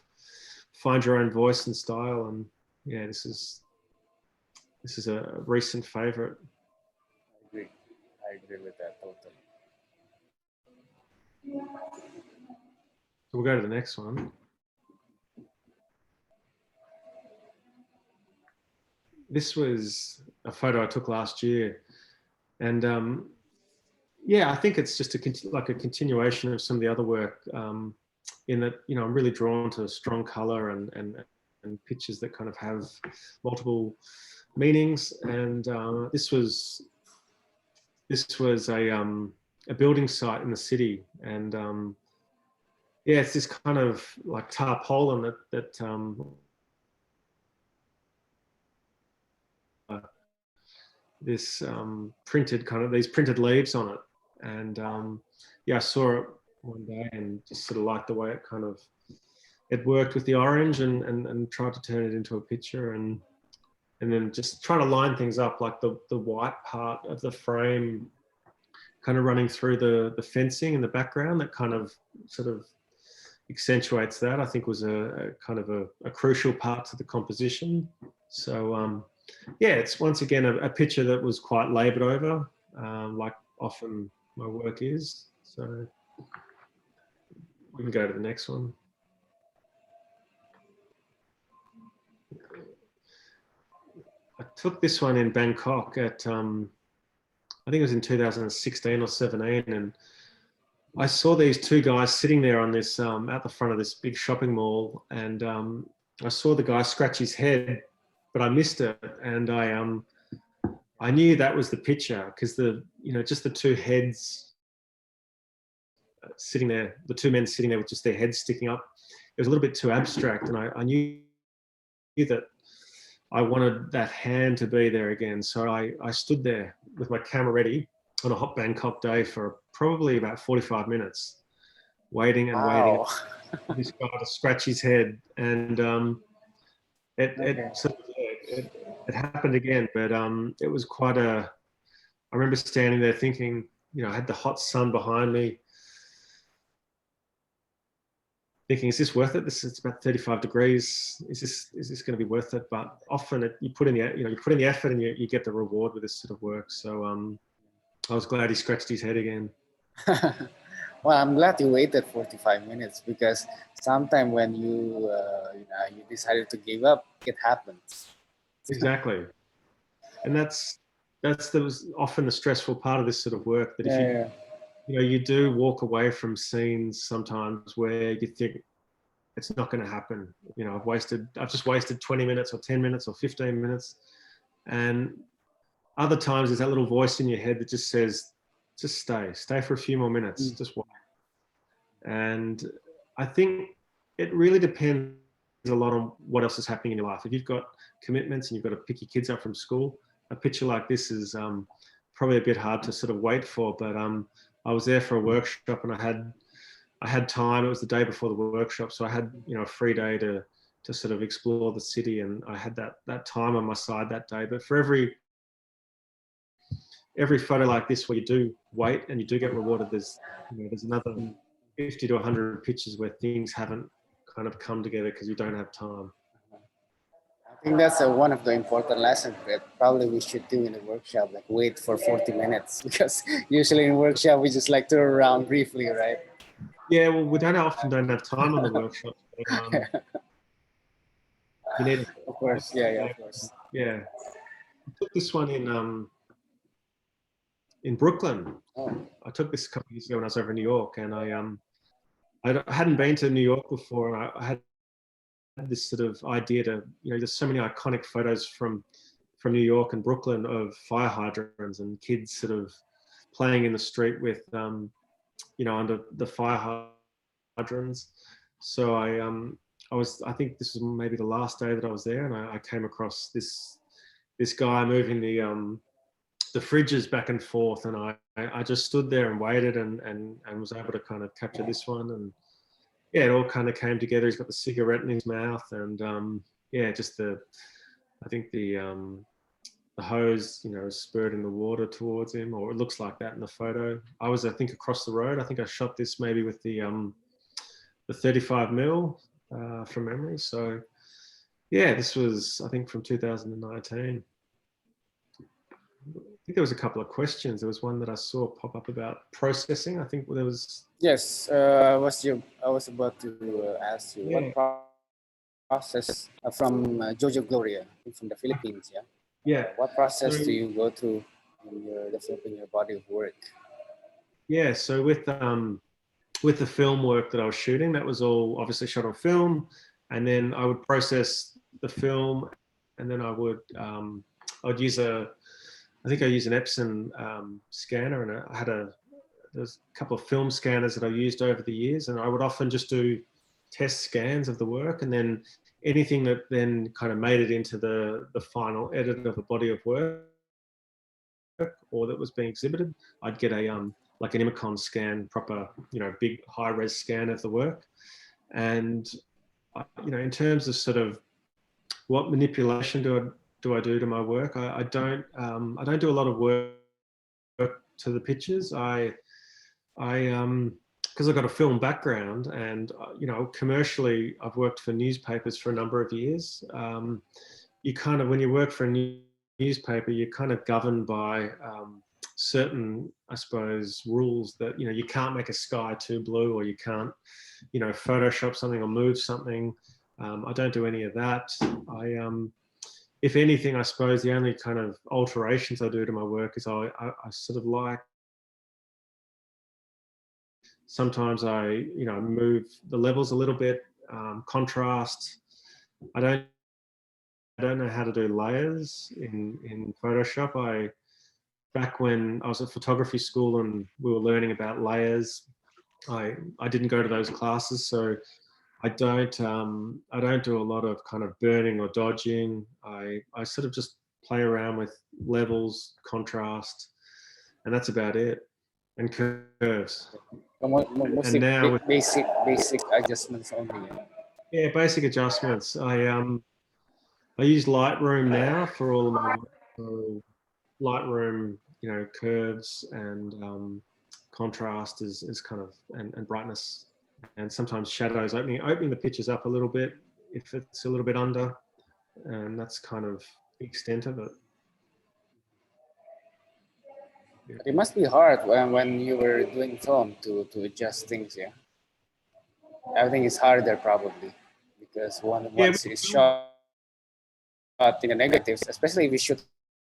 find your own voice and style. And yeah, this is a recent favorite. I agree with that totally. So we'll go to the next one. This was a photo I took last year, and I think it's just like a continuation of some of the other work, in that I'm really drawn to strong color and pictures that kind of have multiple meanings. And this was a building site in the city, and it's this kind of like tarpaulin that this these printed leaves on it. And I saw it one day and just sort of liked the way it worked with the orange, and tried to turn it into a picture, and then just trying to line things up, like the white part of the frame kind of running through the fencing in the background, that kind of sort of accentuates that, I think was a kind of a crucial part to the composition. So it's once again a picture that was quite laboured over, like often my work is. So we can go to the next one. I took this one in Bangkok at, I think it was in 2016 or 17, and I saw these 2 guys sitting there on this, at the front of this big shopping mall, and I saw the guy scratch his head, but I missed it, and I knew that was the picture, because just the 2 heads sitting there, the 2 men sitting there with just their heads sticking up, it was a little bit too abstract, and I knew that I wanted that hand to be there again. So I stood there with my camera ready on a hot Bangkok day for probably about 45 minutes, waiting and waiting for this guy to scratch his head. And it happened again, but it was quite I remember standing there thinking, I had the hot sun behind me, thinking, is this worth it? It's about 35 degrees. Is this going to be worth it? But often you put in the effort, and you get the reward with this sort of work. So I was glad he scratched his head again. Well, I'm glad you waited 45 minutes, because sometimes when you decided to give up, it happens. Exactly, and that's often the stressful part of this sort of work. That if you do walk away from scenes sometimes where you think it's not going to happen. I've just wasted 20 minutes or 10 minutes or 15 minutes. And other times there's that little voice in your head that just says, just stay for a few more minutes, just wait. And I think it really depends a lot on what else is happening in your life. If you've got commitments and you've got to pick your kids up from school, a picture like this is probably a bit hard to sort of wait for, but I was there for a workshop, and I had time. It was the day before the workshop, so I had a free day to sort of explore the city, and I had that time on my side that day. But for every every photo like this where you do wait and you do get rewarded, there's another 50 to 100 pictures where things haven't kind of come together because you don't have time. I think that's one of the important lessons that probably we should do in a workshop, like wait for 40 minutes, because usually in workshop we just like turn around briefly, right? Yeah, well, we often don't have time on the workshops. But, you need it. Of course, yeah, of course. Yeah, I took this one in Brooklyn. Oh. I took this a couple of years ago when I was over in New York, and I hadn't been to New York before, and I had this sort of idea to, there's so many iconic photos from New York and Brooklyn of fire hydrants and kids sort of playing in the street with, under the fire hydrants. So I think this was maybe the last day that I was there, and I came across this guy moving the fridges back and forth, and I just stood there and waited and was able to kind of capture this one. And yeah, it all kind of came together. He's got the cigarette in his mouth, and just I think the hose, is spurting the water towards him, or it looks like that in the photo. I was, I think, across the road. I think I shot this maybe with the 35mm from memory. So yeah, this was, I think, from 2019. I think there was a couple of questions. There was one that I saw pop up about processing. I think there was. Yes, I was about to ask you what process from Jojo Gloria from the Philippines. Yeah. Yeah. What process do you go through when you're developing your body of work? Yeah. So with the film work that I was shooting, that was all obviously shot on film, and then I would process the film, and then I'd use I think I used an Epson scanner, and there's a couple of film scanners that I used over the years, and I would often just do test scans of the work, and then anything that then kind of made it into the final edit of a body of work or that was being exhibited, I'd get like an Imicon scan, proper, big high res scan of the work. And in terms of sort of what manipulation do I do to my work, I don't do a lot of work to the pictures. Because I've got a film background, and commercially I've worked for newspapers for a number of years. You kind of, when you work for a newspaper, you're kind of governed by certain, I suppose, rules that you can't make a sky too blue, or you can't Photoshop something or move something. I don't do any of that. If anything, I suppose the only kind of alterations I do to my work is I sort of like, sometimes I move the levels a little bit, contrast. I don't know how to do layers in Photoshop. Back when I was at photography school and we were learning about layers, I didn't go to those classes, so I don't do a lot of kind of burning or dodging. I sort of just play around with levels, contrast, and that's about it. And curves. Mostly now basic adjustments only. Yeah, basic adjustments. I use Lightroom now for all of my work. So Lightroom, curves and contrast is kind of, and brightness, and sometimes shadows, opening the pictures up a little bit if it's a little bit under, and that's kind of the extent of it. Yeah. It must be hard when you were doing film to adjust things. Yeah, everything is harder probably because once it's shot in the negatives, especially if you shoot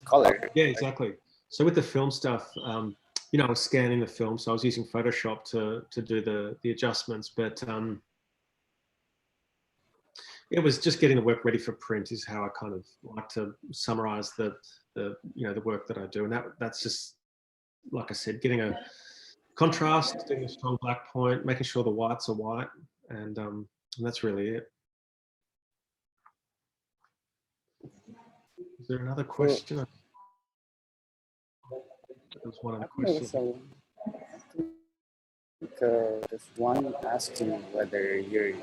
color. Yeah, exactly. So with the film stuff, I was scanning the film, so I was using Photoshop to do the adjustments, but it was just getting the work ready for print is how I kind of like to summarize the work that I do, and that's just, like I said, getting a contrast, doing a strong black point, making sure the whites are white, and that's really it. Is there another question? That was one of the questions. There's one asking whether your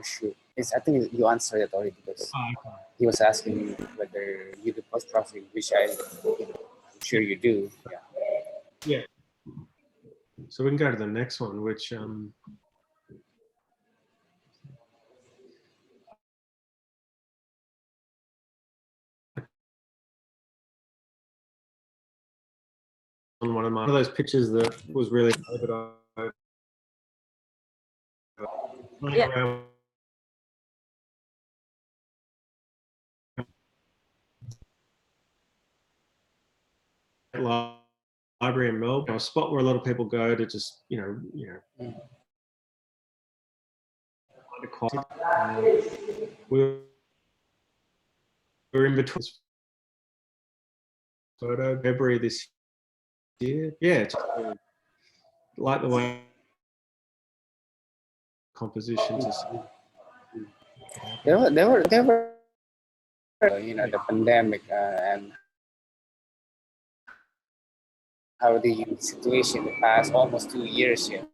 shoot is. I think you answered it already because he was asking whether you do post processing, which I sure you do. Yeah. So we can go to the next one, which on one of those pictures that was really Yeah. library in Melbourne, a spot where a lot of people go to just, we were in between photo February this year. Yeah, it's like the way composition to see. There were the pandemic and how the situation the past almost 2 years here.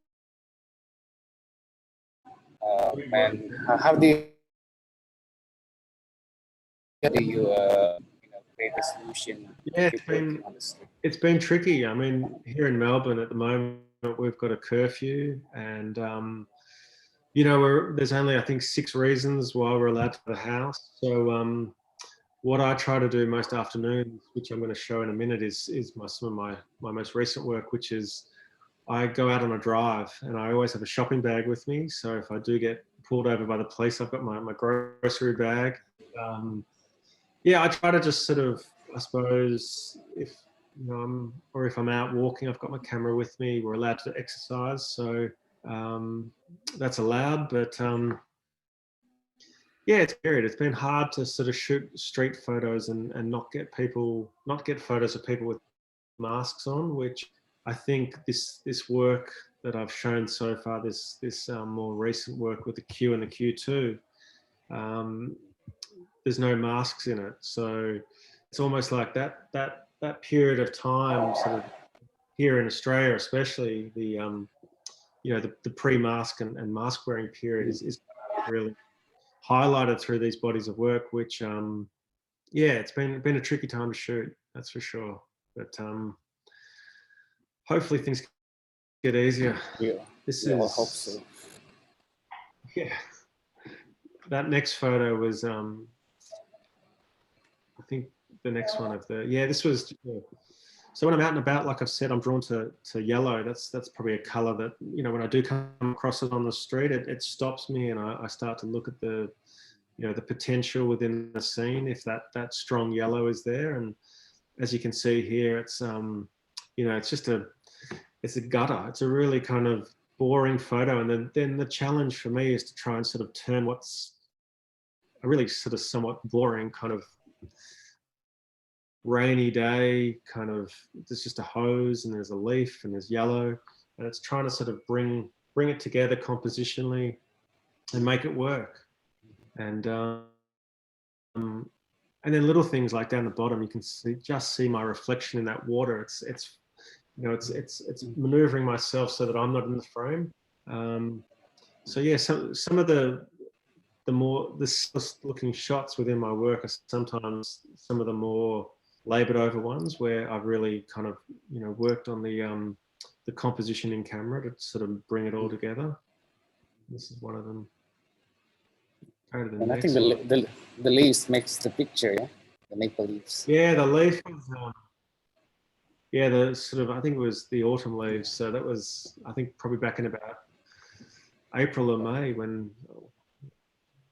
And how do you create a solution? Yeah, it's been tricky. I mean, here in Melbourne at the moment, we've got a curfew, and there's only, I think, 6 reasons why we're allowed to the house. So what I try to do most afternoons, which I'm going to show in a minute, is some of my most recent work, which is I go out on a drive, and I always have a shopping bag with me. So if I do get pulled over by the police, I've got my grocery bag. I try to just sort of, I suppose, if I'm out walking, I've got my camera with me. We're allowed to exercise, so that's allowed. But it's weird. It's been hard to sort of shoot street photos and not get photos of people with masks on, which I think this work that I've shown so far, this more recent work with the Q and the Q2, there's no masks in it. So it's almost like that period of time, sort of here in Australia, especially the pre-mask and mask wearing period is really highlighted through these bodies of work, which it's been a tricky time to shoot, that's for sure. But hopefully things get easier. Yeah, I hope so. Yeah. That next photo was I think the next one of this was, so when I'm out and about, like I've said, I'm drawn to yellow. That's probably a color that, when I do come across it on the street, it stops me, and I start to look at the potential within the scene, if that strong yellow is there. And as you can see here, it's it's a gutter. It's a really kind of boring photo. And then the challenge for me is to try and sort of turn what's a really sort of somewhat boring kind of rainy day, kind of, there's just a hose and there's a leaf and there's yellow, and it's trying to sort of bring it together compositionally and make it work. And then little things like down the bottom, you can just see my reflection in that water. It's maneuvering myself so that I'm not in the frame. Some of the more looking shots within my work are sometimes some of the more labored over ones, where I've really kind of worked on the composition in camera to sort of bring it all together. This is one of them. And I think the leaves makes the picture, yeah? The maple leaves. Yeah, the leaf was, the sort of, I think it was the autumn leaves. So that was, I think, probably back in about April or May when,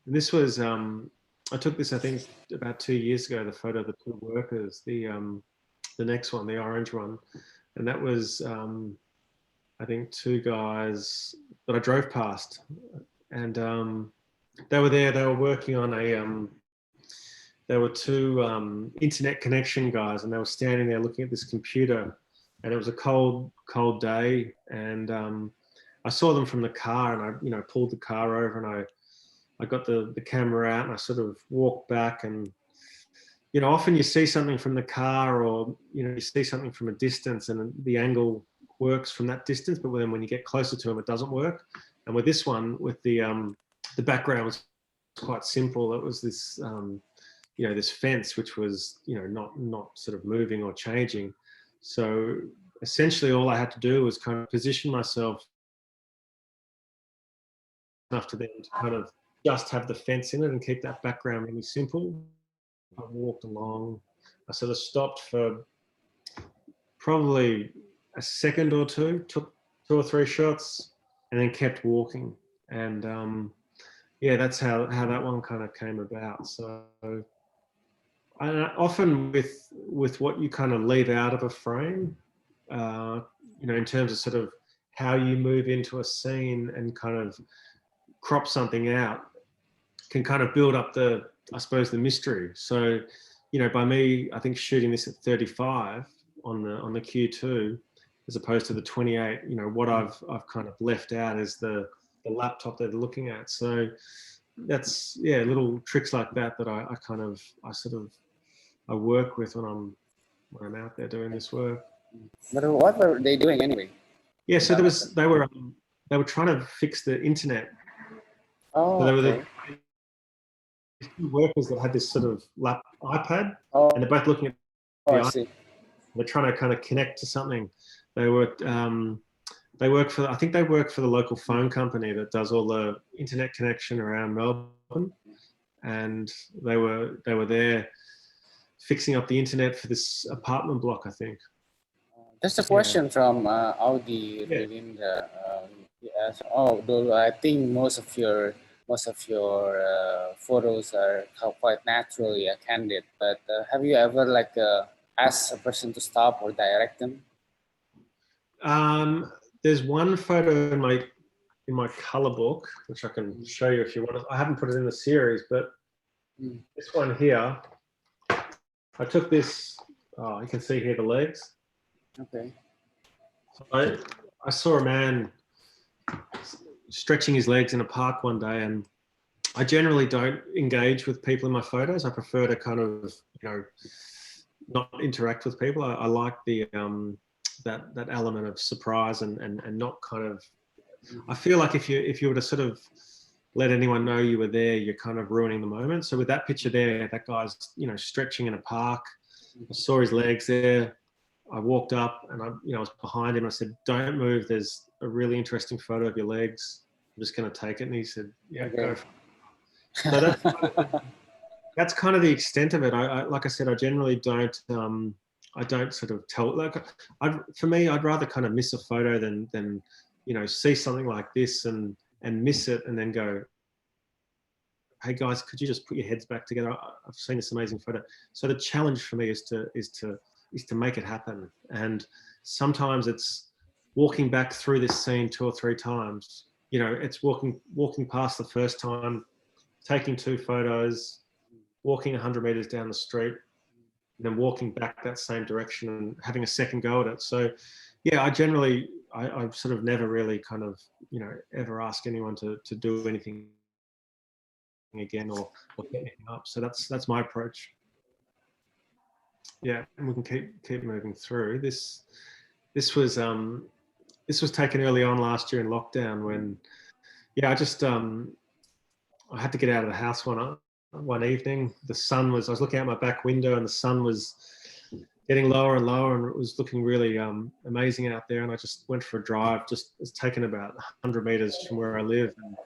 and this was, I took this, I think, about 2 years ago, the photo of the 2 workers, the next one, the orange one. And that was, I think, 2 guys that I drove past, and they were there, they were working on there were 2 internet connection guys, and they were standing there looking at this computer, and it was a cold day. And I saw them from the car, and I pulled the car over, and I got the camera out, and I sort of walked back. And often you see something from the car, or you see something from a distance, and the angle works from that distance, but then when you get closer to them, it doesn't work. And with this one, with the background was quite simple. It was this this fence, which was not sort of moving or changing. So essentially all I had to do was kind of position myself enough to then to kind of just have the fence in it and keep that background really simple. I walked along, I sort of stopped for probably a second or two, took 2 or 3 shots, and then kept walking. And yeah, that's how that one kind of came about. So often with what you kind of leave out of a frame, you know, in terms of sort of how you move into a scene and kind of crop something out, can kind of build up I suppose, the mystery. So, you know, by me, I think shooting this at 35 on the Q2, as opposed to the 28, you know, what I've kind of left out is the laptop they're looking at. So that's, yeah, little tricks like that I work with when I'm out there doing this work. But what were they doing anyway? Yeah, so they were trying to fix the internet. Oh, so there okay. were the 2 workers that had this sort of iPad, Oh, and they're both looking at I the see. they're trying to kind of connect to something. They work for, I think they work for the local phone company that does all the internet connection around Melbourne, and they were there fixing up the internet for this apartment block, I think. Just a question from Audi. Yeah. Yes. Oh, though I think most of your photos are quite naturally candid. But have you ever like asked a person to stop or direct them? There's one photo in my color book, which I can show you if you want. I haven't put it in the series, but this one here, I took this. Oh, you can see here the legs. Okay. So I saw a man stretching his legs in a park one day, and I generally don't engage with people in my photos. I prefer to kind of, you know, not interact with people. I like the that element of surprise and not kind of. I feel like if you were to sort of let anyone know you were there, you're kind of ruining the moment. So with that picture there, that guy's, you know, stretching in a park. I saw his legs there. I walked up and I was behind him. I said, "Don't move. There's a really interesting photo of your legs. I'm just going to take it." And he said, "Yeah, Okay. go for it." So that's kind of the extent of it. I like I said, I generally don't. I don't sort of tell. Like, for me, I'd rather kind of miss a photo than you know, see something like this and miss it and then go, "Hey guys, could you just put your heads back together? I've seen this amazing photo." So the challenge for me is to make it happen. And sometimes it's walking back through this scene 2 or 3 times. You know, it's walking past the first time, taking 2 photos, walking 100 meters down the street, and then walking back that same direction and having a second go at it. So yeah, I generally, I sort of never really kind of, you know, ever ask anyone to do anything again or get anything up. So that's my approach. Yeah, and we can keep moving through. This was taken early on last year in lockdown when, yeah, I had to get out of the house one evening. I was looking out my back window and the sun was getting lower and lower and it was looking really amazing out there. And I just went for a drive. It's taken about 100 meters from where I live. And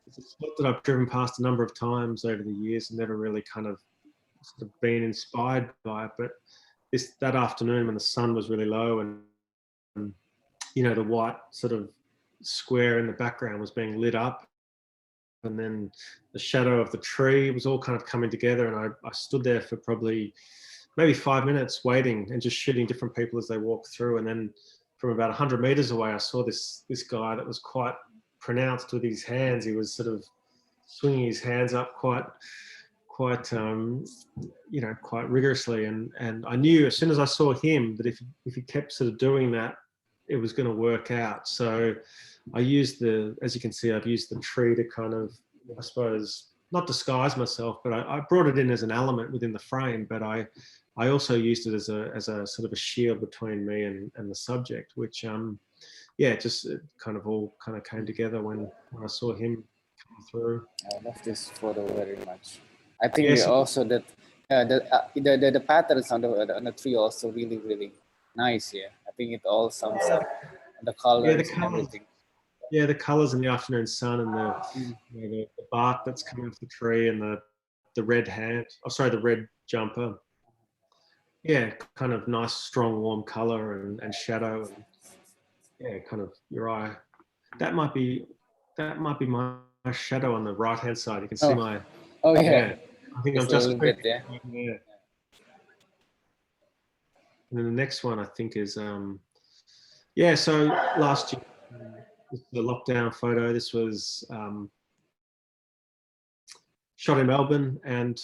it's a spot that I've driven past a number of times over the years and never really kind of sort of been inspired by it. But that afternoon when the sun was really low and you know, the white sort of square in the background was being lit up, and then the shadow of the tree was all kind of coming together, and I stood there for probably maybe 5 minutes waiting and just shooting different people as they walked through. And then from about 100 meters away, I saw this guy that was quite pronounced with his hands. He was sort of swinging his hands up quite you know, quite rigorously, and I knew as soon as I saw him that if he kept sort of doing that, it was going to work out. So I used as you can see, I've used the tree to kind of, I suppose, not disguise myself, but I brought it in as an element within the frame, but I also used it as a sort of a shield between me and the subject, which yeah, just it kind of all kind of came together when I saw him come through. I love this photo very much. I think also that the patterns on the tree also really Nice, yeah. I think it all sums up the colors and colours. everything. Yeah, the colours in the afternoon sun and the, Mm. you know, the bark that's coming off the tree and the red hand. Oh, sorry, the red jumper. Yeah, kind of nice, strong, warm colour and shadow. And, yeah, kind of your eye. That might be my shadow on the right hand side. You can see Oh. my. Oh yeah, Yeah, I think just I'm a just. little bit, yeah. Yeah. And then the next one I think is yeah. So last year, this is the lockdown photo. This was shot in Melbourne, and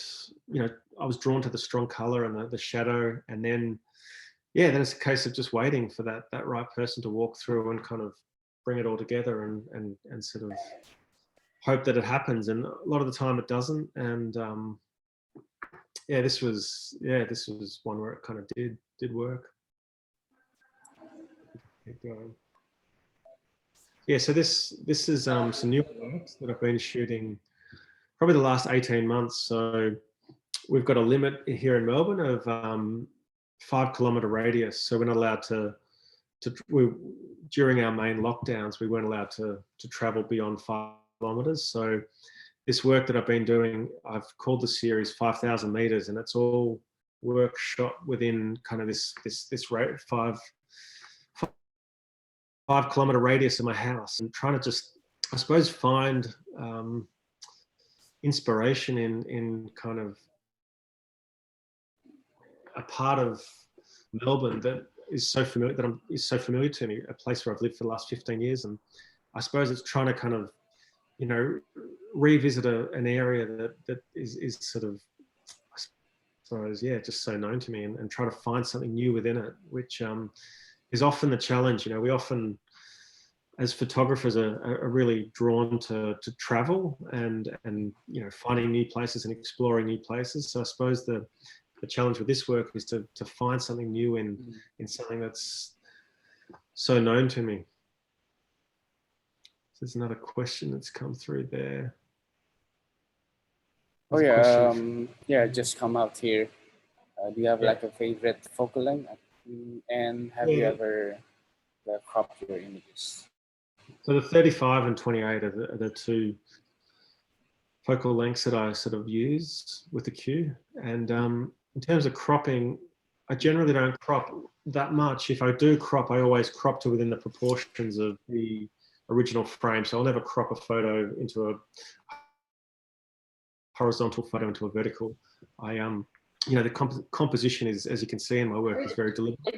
you know I was drawn to the strong colour and the shadow, and then yeah, then it's a case of just waiting for that right person to walk through and kind of bring it all together and sort of hope that it happens. And a lot of the time it doesn't. And yeah, this was one where it kind of did work. Keep going. Yeah, so this is some new works that I've been shooting probably the last 18 months. So we've got a limit here in Melbourne of 5 kilometre radius. So we're not allowed during our main lockdowns, we weren't allowed to travel beyond 5 kilometres. So this work that I've been doing, I've called the series 5,000 metres, and it's all work shot within kind of this rate, 5 kilometre radius of my house, and trying to just, I suppose, find inspiration in kind of a part of Melbourne that is so familiar to me, a place where I've lived for the last 15 years. And I suppose it's trying to kind of, you know, revisit an area that is sort of, I suppose, yeah, just so known to me, and try to find something new within it, which is often the challenge. You know, we often, as photographers, are really drawn to travel and you know, finding new places and exploring new places. So I suppose the challenge with this work is to find something new in something that's so known to me. So there's another question that's come through there. Oh yeah, yeah, just come out here. Do you have Yeah. like a favorite focal length? And have you ever cropped your images? So the 35 and 28 are the two focal lengths that I sort of use with the Q. And in terms of cropping, I generally don't crop that much. If I do crop, I always crop to within the proportions of the original frame. So I'll never crop a photo into a horizontal photo into a vertical. You know, the composition is, as you can see in my work, is very deliberate.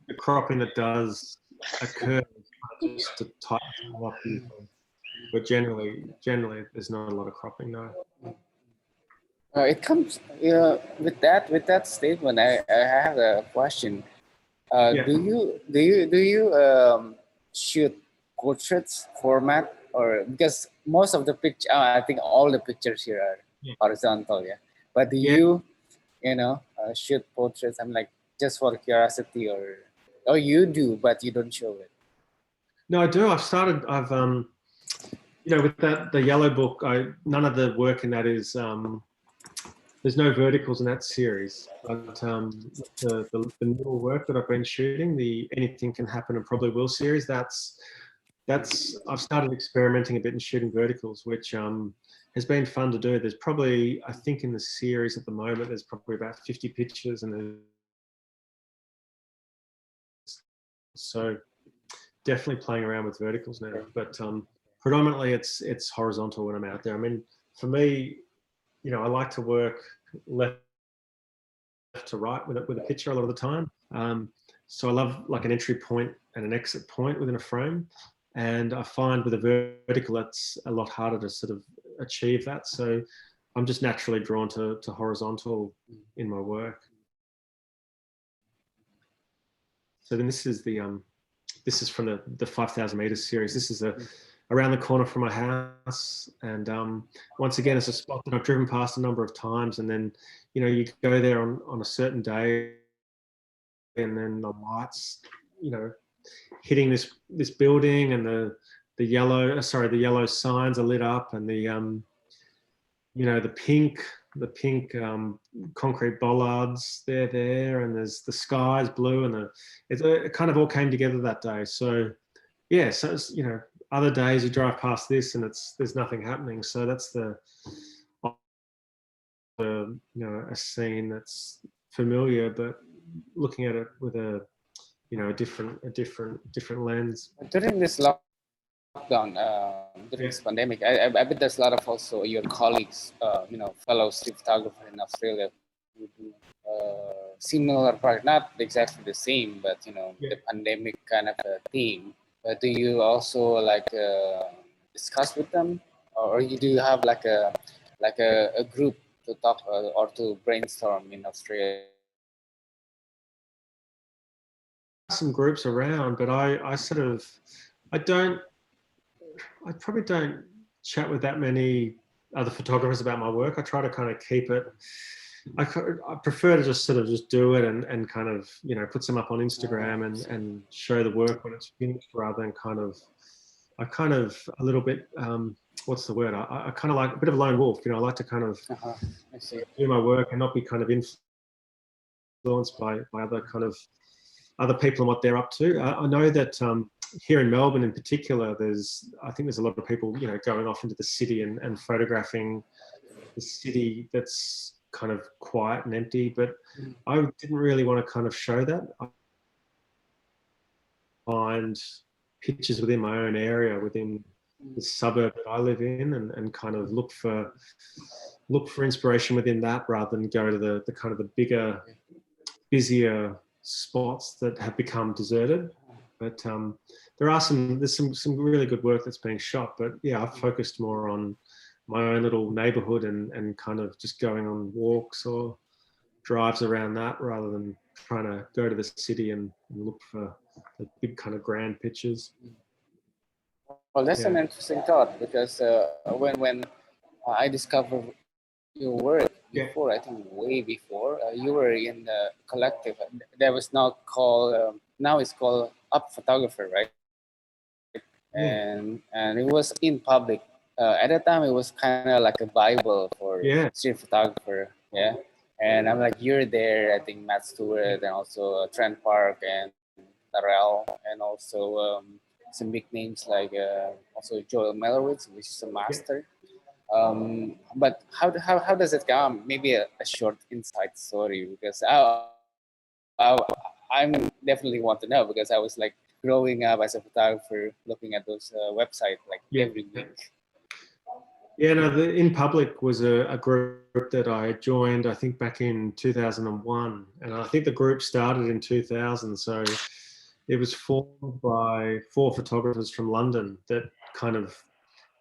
The cropping that does occur is just to tighten up, but generally, there's not a lot of cropping, no. It comes with that statement. I have a question. Yeah. Do you shoot portraits format, or because most of the picture, I think all the pictures here are horizontal, yeah. But do you shoot portraits? I'm like, just for curiosity, or you do, but you don't show it. No, I do. I've you know, with the yellow book, none of the work in that is there's no verticals in that series. But the newer work that I've been shooting, the Anything Can Happen and Probably Will series, that's I've started experimenting a bit and shooting verticals, which has been fun to do. There's probably, I think in the series at the moment, there's probably about 50 pictures, and so definitely playing around with verticals now. But predominantly it's horizontal when I'm out there. I mean, for me, you know, I like to work left to right with a picture a lot of the time. So I love like an entry point and an exit point within a frame. And I find with a vertical, that's a lot harder to sort of achieve that. So I'm just naturally drawn to horizontal in my work. So then this is this is from the 5,000 meters series. This is around the corner from my house. And once again, it's a spot that I've driven past a number of times. And then, you know, you go there on a certain day, and then the lights, you know, hitting this building, and the yellow signs are lit up, and the you know, the pink pink concrete bollards. They're there, and there's the sky's blue, and it kind of all came together that day. So yeah, so it's, you know, other days you drive past this and there's nothing happening. So that's the you know, a scene that's familiar, but looking at it with a, you know, a different lens. During this lockdown, during this pandemic, I bet there's a lot of also your colleagues, you know, fellow street photographers in Australia who do similar part, not exactly the same, but you know, the pandemic kind of a theme. But do you also like discuss with them, or you do have like a group to talk or to brainstorm in Australia? Some groups around, but I probably don't chat with that many other photographers about my work. I try to kind of keep it. I prefer to just do it and kind of, you know, put some up on Instagram and show the work when it's finished, rather than a little bit, what's the word? I kind of like a bit of a lone wolf, you know. I like to kind of do my work and not be kind of influenced by other people and what they're up to. I know that here in Melbourne in particular, I think there's a lot of people, you know, going off into the city and photographing the city that's kind of quiet and empty, but I didn't really want to kind of show that. I find pictures within my own area, within the suburb that I live in, and kind of look for inspiration within that, rather than go to the kind of the bigger, busier spots that have become deserted. But there's some really good work that's being shot, but yeah, I've focused more on my own little neighborhood and kind of just going on walks or drives around that, rather than trying to go to the city and look for the big kind of grand pictures. Well, that's an interesting thought, because when I discovered your work before, I think way before, you were in the collective that was now called, now it's called Up Photographer, right? And it was in public. At that time, it was kind of like a Bible for street photographer. Yeah. And I'm like, you're there. I think Matt Stewart, and also Trent Park and Darrell, and also some big names like also Joel Melowitz, which is a master. But how does it come? Maybe a short inside story, because I'm definitely want to know, because I was like growing up as a photographer, looking at those websites like every week. Yeah, no, the In Public was a group that I joined, I think, back in 2001. And I think the group started in 2000. So it was formed by 4 photographers from London that kind of,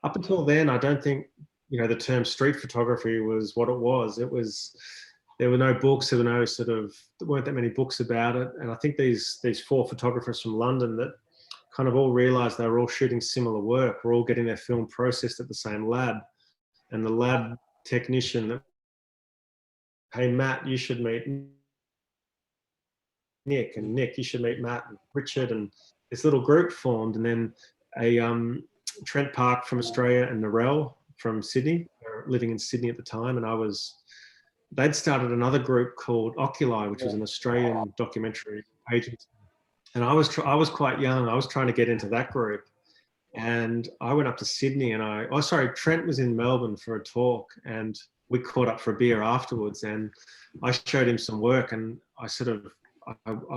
up until then, I don't think, you know, the term street photography was what it was. There were no books, there weren't that many books about it. And I think these 4 photographers from London that kind of all realized they were all shooting similar work. We're all getting their film processed at the same lab. And the lab technician that, hey, Matt, you should meet Nick, and Nick, you should meet Matt, and Richard, and this little group formed. And then a Trent Park from Australia and Narelle from Sydney, living in Sydney at the time. And they'd started another group called Oculi, which was an Australian documentary agency. And I was quite young. I was trying to get into that group. And I went up to Sydney, and Trent was in Melbourne for a talk, and we caught up for a beer afterwards, and I showed him some work, and I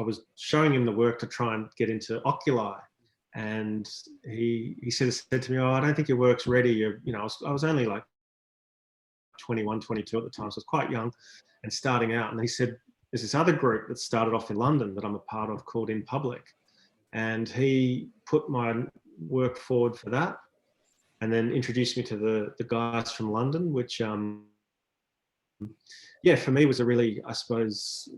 was showing him the work to try and get into Oculi. And he said to me, "Oh, I don't think your work's ready." I was only like 21, 22 at the time, so I was quite young and starting out. And he said, "There's this other group that started off in London that I'm a part of called In Public." And he put my work forward for that, and then introduced me to the guys from London, which for me was a really, I suppose,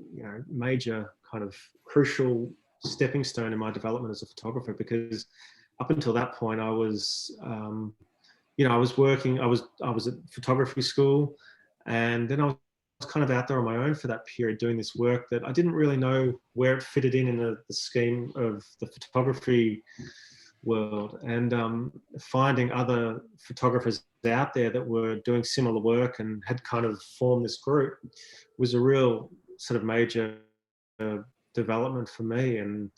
major kind of crucial stepping stone in my development as a photographer, because up until that point I was I was working, I was at photography school, and then I was kind of out there on my own for that period doing this work that I didn't really know where it fitted in the scheme of the photography world, and finding other photographers out there that were doing similar work and had kind of formed this group was a real sort of major development for me. And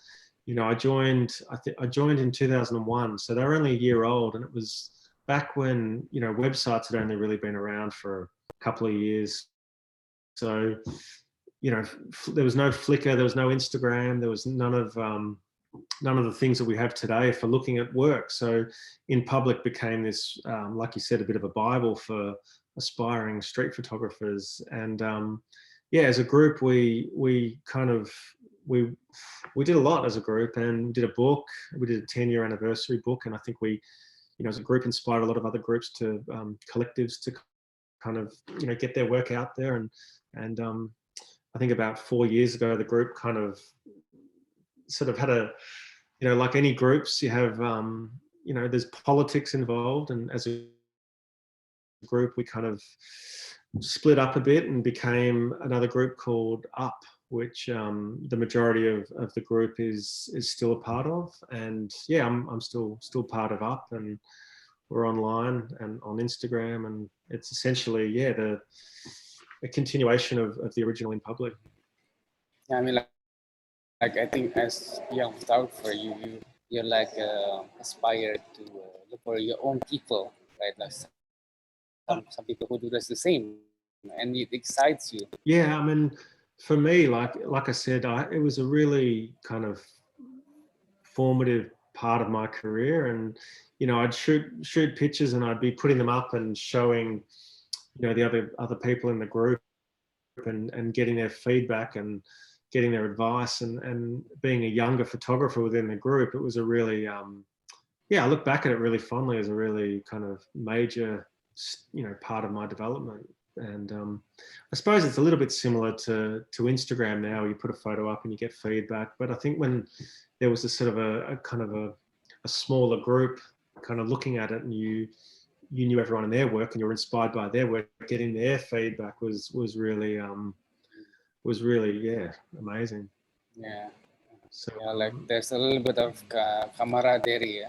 I joined in 2001, so they were only a year old, and it was back when websites had only really been around for a couple of years. So there was no Flickr, there was no Instagram, there was none of the things that we have today for looking at work. So In Public became this, like you said, a bit of a Bible for aspiring street photographers. And as a group, we did a lot as a group, and did a book. We did a 10-year anniversary book, and I think we, as a group, inspired a lot of other groups to collectives to kind of get their work out there. And I think about 4 years ago, the group kind of sort of had a, like any groups, you have, there's politics involved, and as a group, we kind of split up a bit and became another group called Up, which the majority of the group is still a part of. And I'm still part of Up, and we're online and on Instagram, and it's essentially a continuation of the original In Public. Yeah, I mean, like I think as a young photographer, you're like aspired to look for your own people, right? Like some people who do this the same, and it excites you. Yeah, I mean, for me, like I said, it was a really kind of formative part of my career, and I'd shoot pictures, and I'd be putting them up and showing the other people in the group, and getting their feedback and getting their advice, and being a younger photographer within the group, it was a really I look back at it really fondly as a really kind of major part of my development. And I suppose it's a little bit similar to Instagram now. You put a photo up and you get feedback, but I think when there was a sort of a kind of a smaller group kind of looking at it, and you knew everyone in their work and you were inspired by their work, getting their feedback was really amazing. Yeah. So like there's a little bit of camaraderie.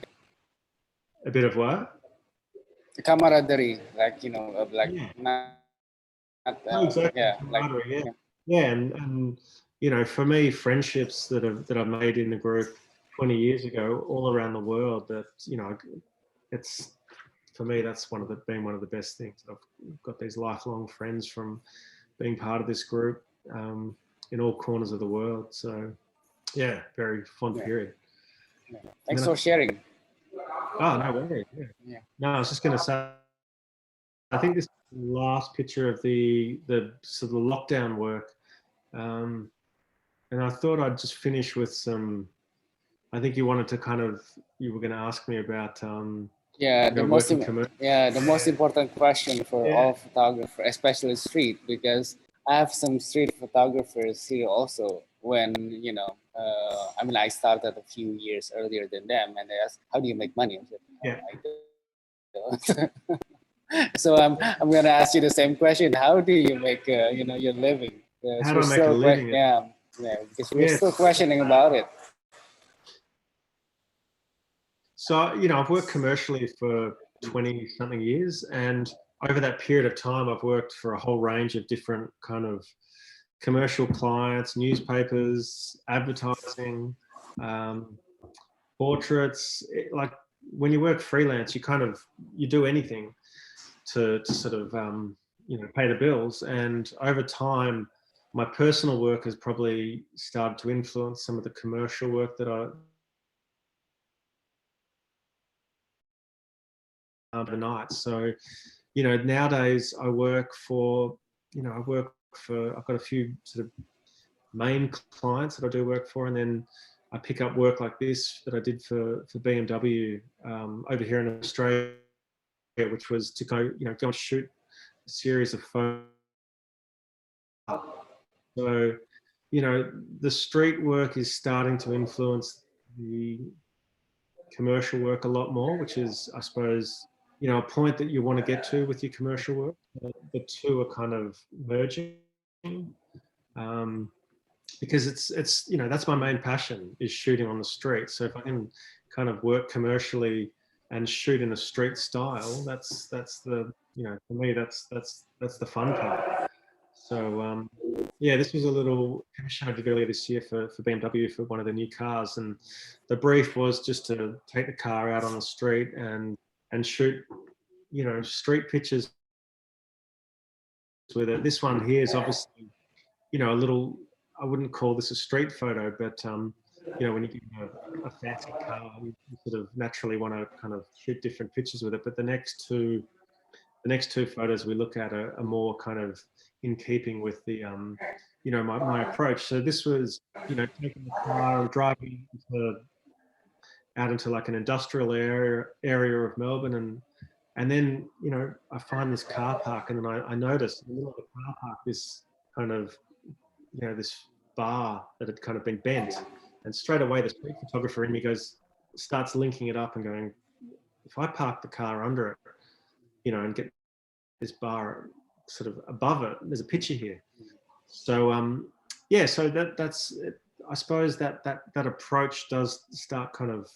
A bit of what? Camaraderie, like Exactly. And for me, friendships that I've made in the group 20 years ago, all around the world, that it's, for me, that's been one of the best things. I've got these lifelong friends from being part of this group in all corners of the world. So very fond period. Thanks for sharing. Oh, no worries. No, I was just going to say, I think this is the last picture of the sort of lockdown work, and I thought I'd just finish with some. I think you were going to ask me about. The most important question for all photographers, especially street, because I have some street photographers here also. When I started a few years earlier than them, and they asked, "How do you make money?" I said, So I'm going to ask you the same question. How do you make your living? How do I make a living? Because we're still questioning about it. So I've worked commercially for 20 something years, and over that period of time, I've worked for a whole range of different kind of commercial clients, newspapers, advertising, portraits. Like when you work freelance, you do anything to sort of pay the bills. And over time, my personal work has probably started to influence some of the commercial work that I overnight. So nowadays I work for I've got a few sort of main clients that I do work for, and then I pick up work like this that I did for BMW over here in Australia, which was to go and shoot a series of photos. So the street work is starting to influence the commercial work a lot more, which is, I suppose, a point that you want to get to with your commercial work. The two are kind of merging, because it's that's my main passion, is shooting on the street. So if I can kind of work commercially and shoot in a street style, that's the, you know, for me, that's the fun part. So yeah, this was a little commission I did earlier this year for BMW for one of the new cars, and the brief was just to take the car out on the street and shoot, you know, street pictures with it. This one here is obviously, you know, a little, I wouldn't call this a street photo, but you know, when you get a fancy car, you sort of naturally want to kind of shoot different pictures with it. But the next two photos we look at are more kind of in keeping with the, you know, my approach. So this was, you know, taking the car and driving out into like an industrial area of Melbourne, and then, you know, I find this car park, and then I noticed in the middle of the car park this kind of, you know, this bar that had kind of been bent, and straight away the street photographer in me starts linking it up and going, if I park the car under it, you know, and get this bar sort of above it, there's a picture here. So yeah, so that's I suppose that approach does start kind of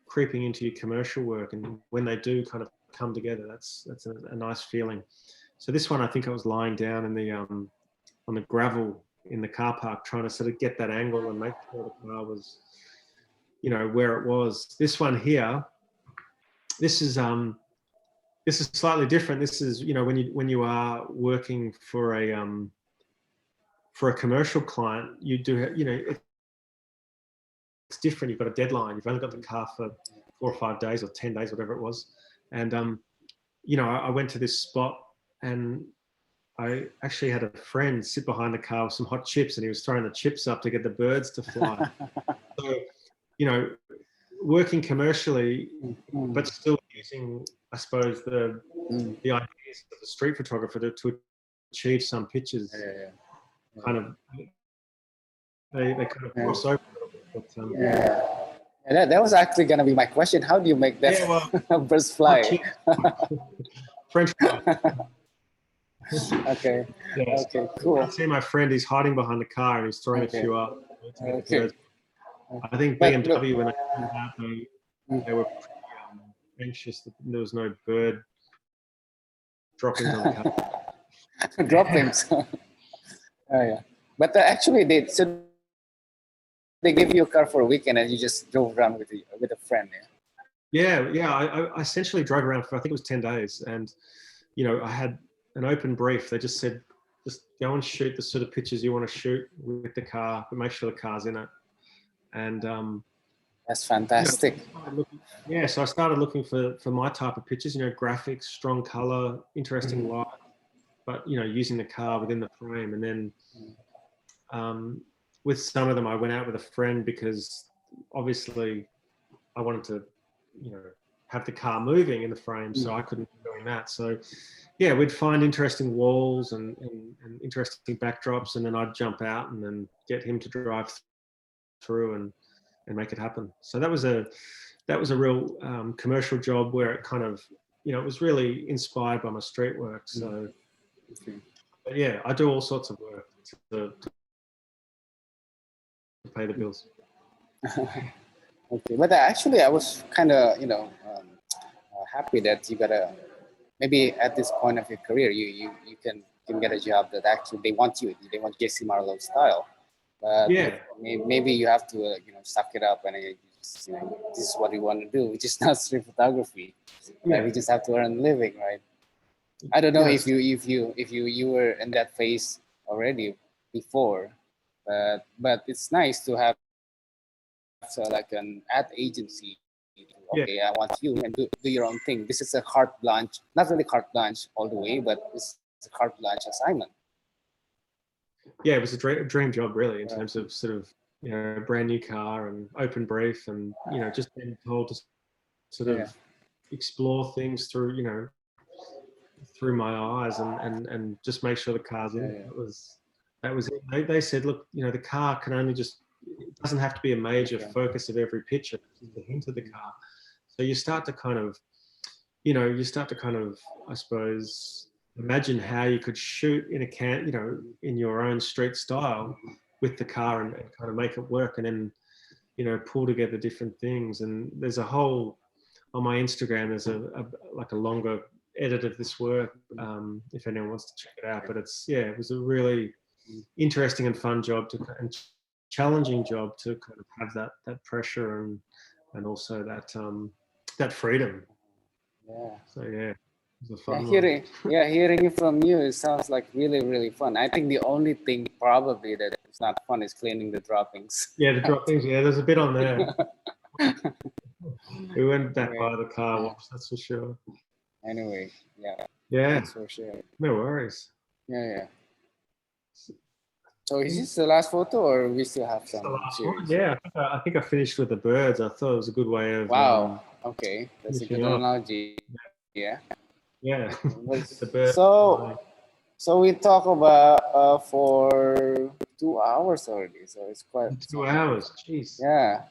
creeping into your commercial work, and when they do kind of come together, that's a nice feeling. So this one, I think I was lying down in the on the gravel in the car park, trying to sort of get that angle and make sure the car was, you know, where it was. This one here, this is slightly different. This is, you know, when you are working for a commercial client, you do, you know, it's different. You've got a deadline. You've only got the car for 4 or 5 days or 10 days, whatever it was. And you know, I went to this spot, and I actually had a friend sit behind the car with some hot chips, and he was throwing the chips up to get the birds to fly. So, you know, working commercially, but still using, I suppose, the ideas of the street photographer to achieve some pictures. Kind of, they kind of cross over a little bit. But, And that was actually going to be my question. How do you make that birds fly? French fry. Okay. Yes. Okay, cool. I see my friend, he's hiding behind the car and he's throwing a few up. Okay. I think BMW, when they came out, they were pretty anxious that there was no bird droppings on the car. Droppings. Oh yeah. But actually, they gave you a car for a weekend and you just drove around with a friend. Yeah. I essentially drove around for, I think it was 10 days, and you know, I had an open brief. They just said, just go and shoot the sort of pictures you want to shoot with the car, but make sure the car's in it. And that's fantastic. You know, so I started looking for my type of pictures, you know, graphics, strong color, interesting light, but, you know, using the car within the frame. And then with some of them, I went out with a friend because obviously I wanted to, you know, have the car moving in the frame, so I couldn't be doing that. So yeah, we'd find interesting walls and interesting backdrops, and then I'd jump out and then get him to drive through and make it happen. So that was a real commercial job where it kind of, you know, it was really inspired by my street work. So but yeah, I do all sorts of work to pay the bills. Okay, but actually I was kind of, you know, happy that you got maybe at this point of your career, you can get a job that actually they want Jesse Marlow style. But yeah, maybe you have to, you know, suck it up and just, you know, this is what we want to do, which is not street photography. Yeah. We just have to earn a living, right? I don't know if you were in that phase already before, but it's nice to have like an ad agency. Okay, I want you and do your own thing. This is a carte blanche, not really carte blanche all the way, but it's a carte blanche assignment. Yeah, it was a dream job, really, in terms of sort of, you know, a brand new car and open brief, and, you know, just being told to sort of explore things through, you know, through my eyes and just make sure the car's in. That was it. They said, look, you know, the car can only just, it doesn't have to be a major focus of every picture. It's the hint of the car. So you start to kind of, you know, I suppose, imagine how you could shoot in you know, in your own street style with the car and kind of make it work. And then, pull together different things. And there's a whole, on my Instagram, there's like a longer edit of this work, if anyone wants to check it out. But it was a really interesting and fun job and challenging job to kind of have that pressure and also that freedom. Yeah. So it was a fun one. Hearing it from you, it sounds like really, really fun. I think the only thing probably that is not fun is cleaning the droppings. Yeah, the droppings. Yeah, there's a bit on there. We went back by the car wash, that's for sure. Anyway, yeah. Thanks for sure. No worries. Yeah. So is this the last photo, or we still have some series? Yeah, I think I finished with the birds. I thought it was a good way of. Wow. Okay, that's a good finishing off. analogy. Yeah. Yeah. The birds. So we talk about for 2 hours already. So it's quite 2 hours. Jeez. Yeah.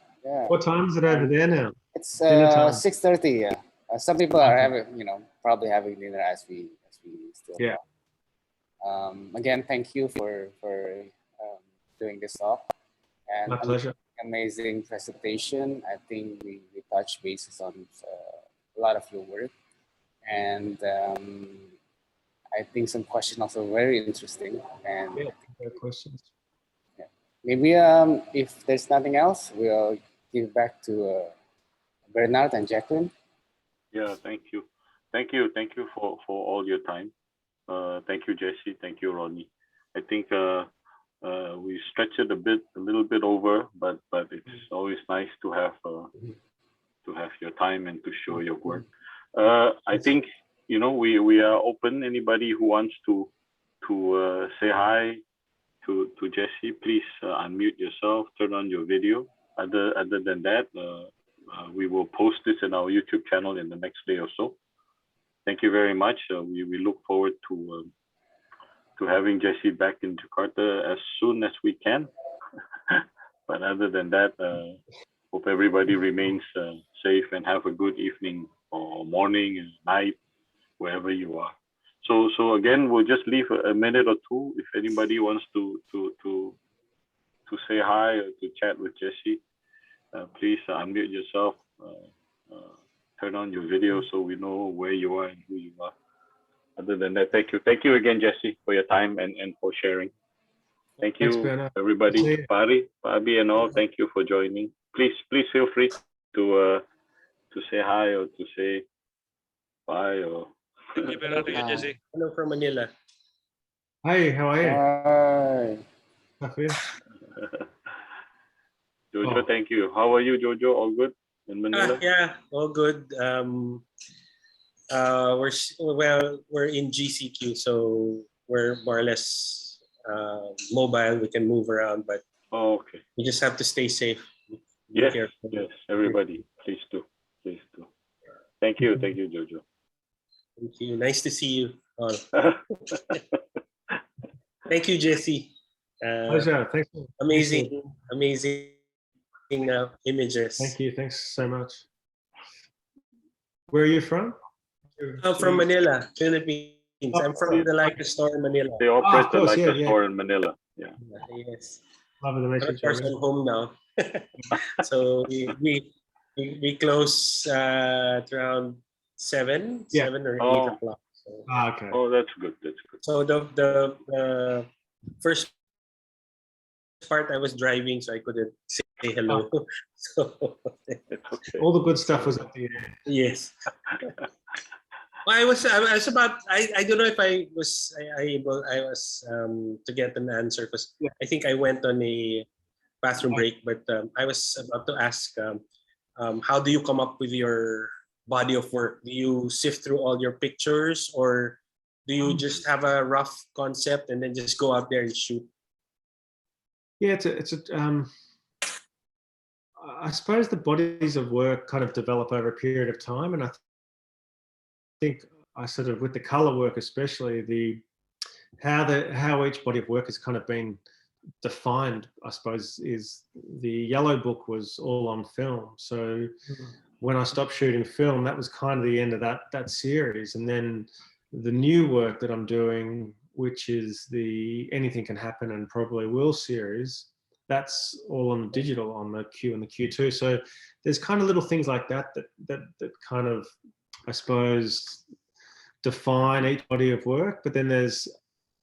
What time is it over there now? It's Dinner time. 6:30. Yeah. Some people are having, probably having dinner as we still Yeah. talk. Again, thank you for doing this talk. And My pleasure. Amazing presentation. I think we touched bases on a lot of your work, and I think some questions also very interesting. And great questions. Yeah. Maybe if there's nothing else, we'll give back to Bernard and Jacqueline. Yeah, thank you for all your time. Thank you, Jesse. Thank you, Ronnie. I think we stretched it a little bit over, but it's always nice to have your time and to show your work. I think we are open. Anybody who wants to say hi to Jesse, please unmute yourself, turn on your video. Other than that, we will post this in our YouTube channel in the next day or so. Thank you very much. We look forward to having Jesse back in Jakarta as soon as we can. But other than that, hope everybody remains safe and have a good evening or morning and night, wherever you are. So again, we'll just leave a minute or two if anybody wants to say hi or to chat with Jesse. Please unmute yourself, turn on your video so we know where you are and who you are. Other than that, thank you again, Jesse, for your time and for sharing. Thank you, Thanks, everybody. Pabi and all, thank you for joining. Please feel free to say hi or to say bye or. Thank you, Bernard. Thank you, Jesse. Hello from Manila. Hi, how are you? Hi. Jojo, thank you. How are you, Jojo? All good in Manila? Yeah, all good. We're in GCQ, so we're more or less mobile. We can move around, but okay. We just have to stay safe. Yes, everybody, please do. Thank you, Jojo. Thank you. Nice to see you all. Thank you, Jesse. Pleasure. Thank you. Amazing images. Thank you. Thanks so much. Where are you from? I'm from Manila, Philippines. I'm from the Leica store in Manila. They operate the Leica store in Manila. Yeah. Yes. Love the Of course, I'm home now. So we close at around 7 or 8 o'clock. So. Okay. Oh, that's good. So the first part I was driving, so I couldn't say hello. So okay. All the good stuff was at the end. Yes. Well, I was about. I don't know if I was to get an answer because I think I went on a bathroom break, but I was about to ask, how do you come up with your body of work? Do you sift through all your pictures, or do you just have a rough concept and then just go out there and shoot? Yeah, I suppose the bodies of work kind of develop over a period of time, and I think I sort of, with the color work especially, how each body of work has kind of been defined, I suppose, is the Yellow Book was all on film. So when I stopped shooting film, that was kind of the end of that series. And then the new work that I'm doing, which is the Anything Can Happen and Probably Will series, that's all on digital on the Q and the Q2. So there's kind of little things like that kind of, I suppose, define each body of work. But then there's,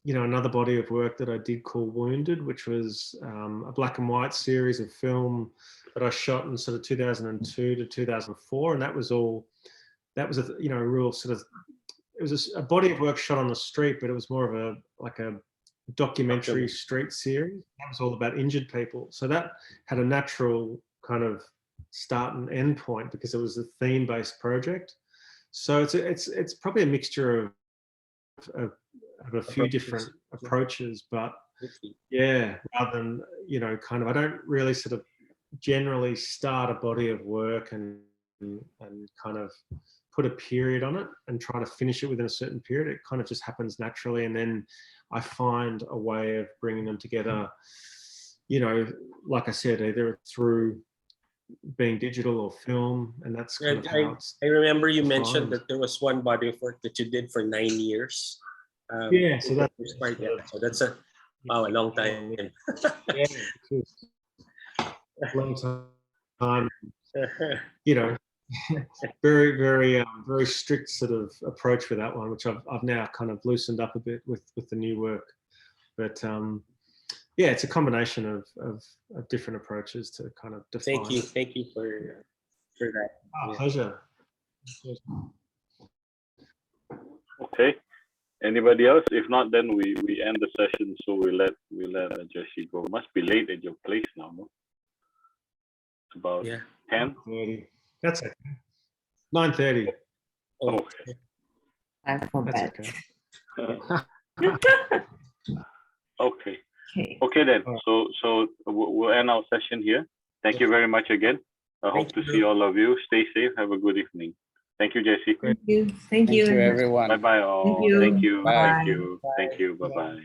you know, another body of work that I did call Wounded, which was a black and white series of film that I shot in sort of 2002 to 2004, and that was a, you know, a real sort of, it was a body of work shot on the street, but it was more of a like a documentary street series. That was all about injured people. So that had a natural kind of start and end point because it was a theme-based project. So it's probably a mixture of a few different approaches, but yeah, rather than, you know, kind of, I don't really sort of generally start a body of work and kind of put a period on it and try to finish it within a certain period. It kind of just happens naturally, and then I find a way of bringing them together, you know, like I said, either through being digital or film, and that's kind of how it's I remember you defined. mentioned that there was one body of work that you did for 9 years. Yeah, so that's right. Yeah, so that's a long time. Yeah, it's a long time. You know, very, very, very strict sort of approach for that one, which I've now kind of loosened up a bit with the new work. But yeah, it's a combination of different approaches to kind of define. Thank you for that. Oh, pleasure. Okay. Anybody else? If not, then we end the session. So we let Jesse go. Must be late at your place now, no? It's about 10. 9:30. That's okay. 9:30. Oh, okay. I'm for That's bed. okay. Okay. Okay. Okay then. So we'll end our session here. Thank you very much again. I hope to see all of you. Stay safe. Have a good evening. Thank you, Jesse. Thank you. Thank you. Thank you, everyone. Bye bye all. Thank you. Thank you. Bye. Thank you. Thank you. Bye bye.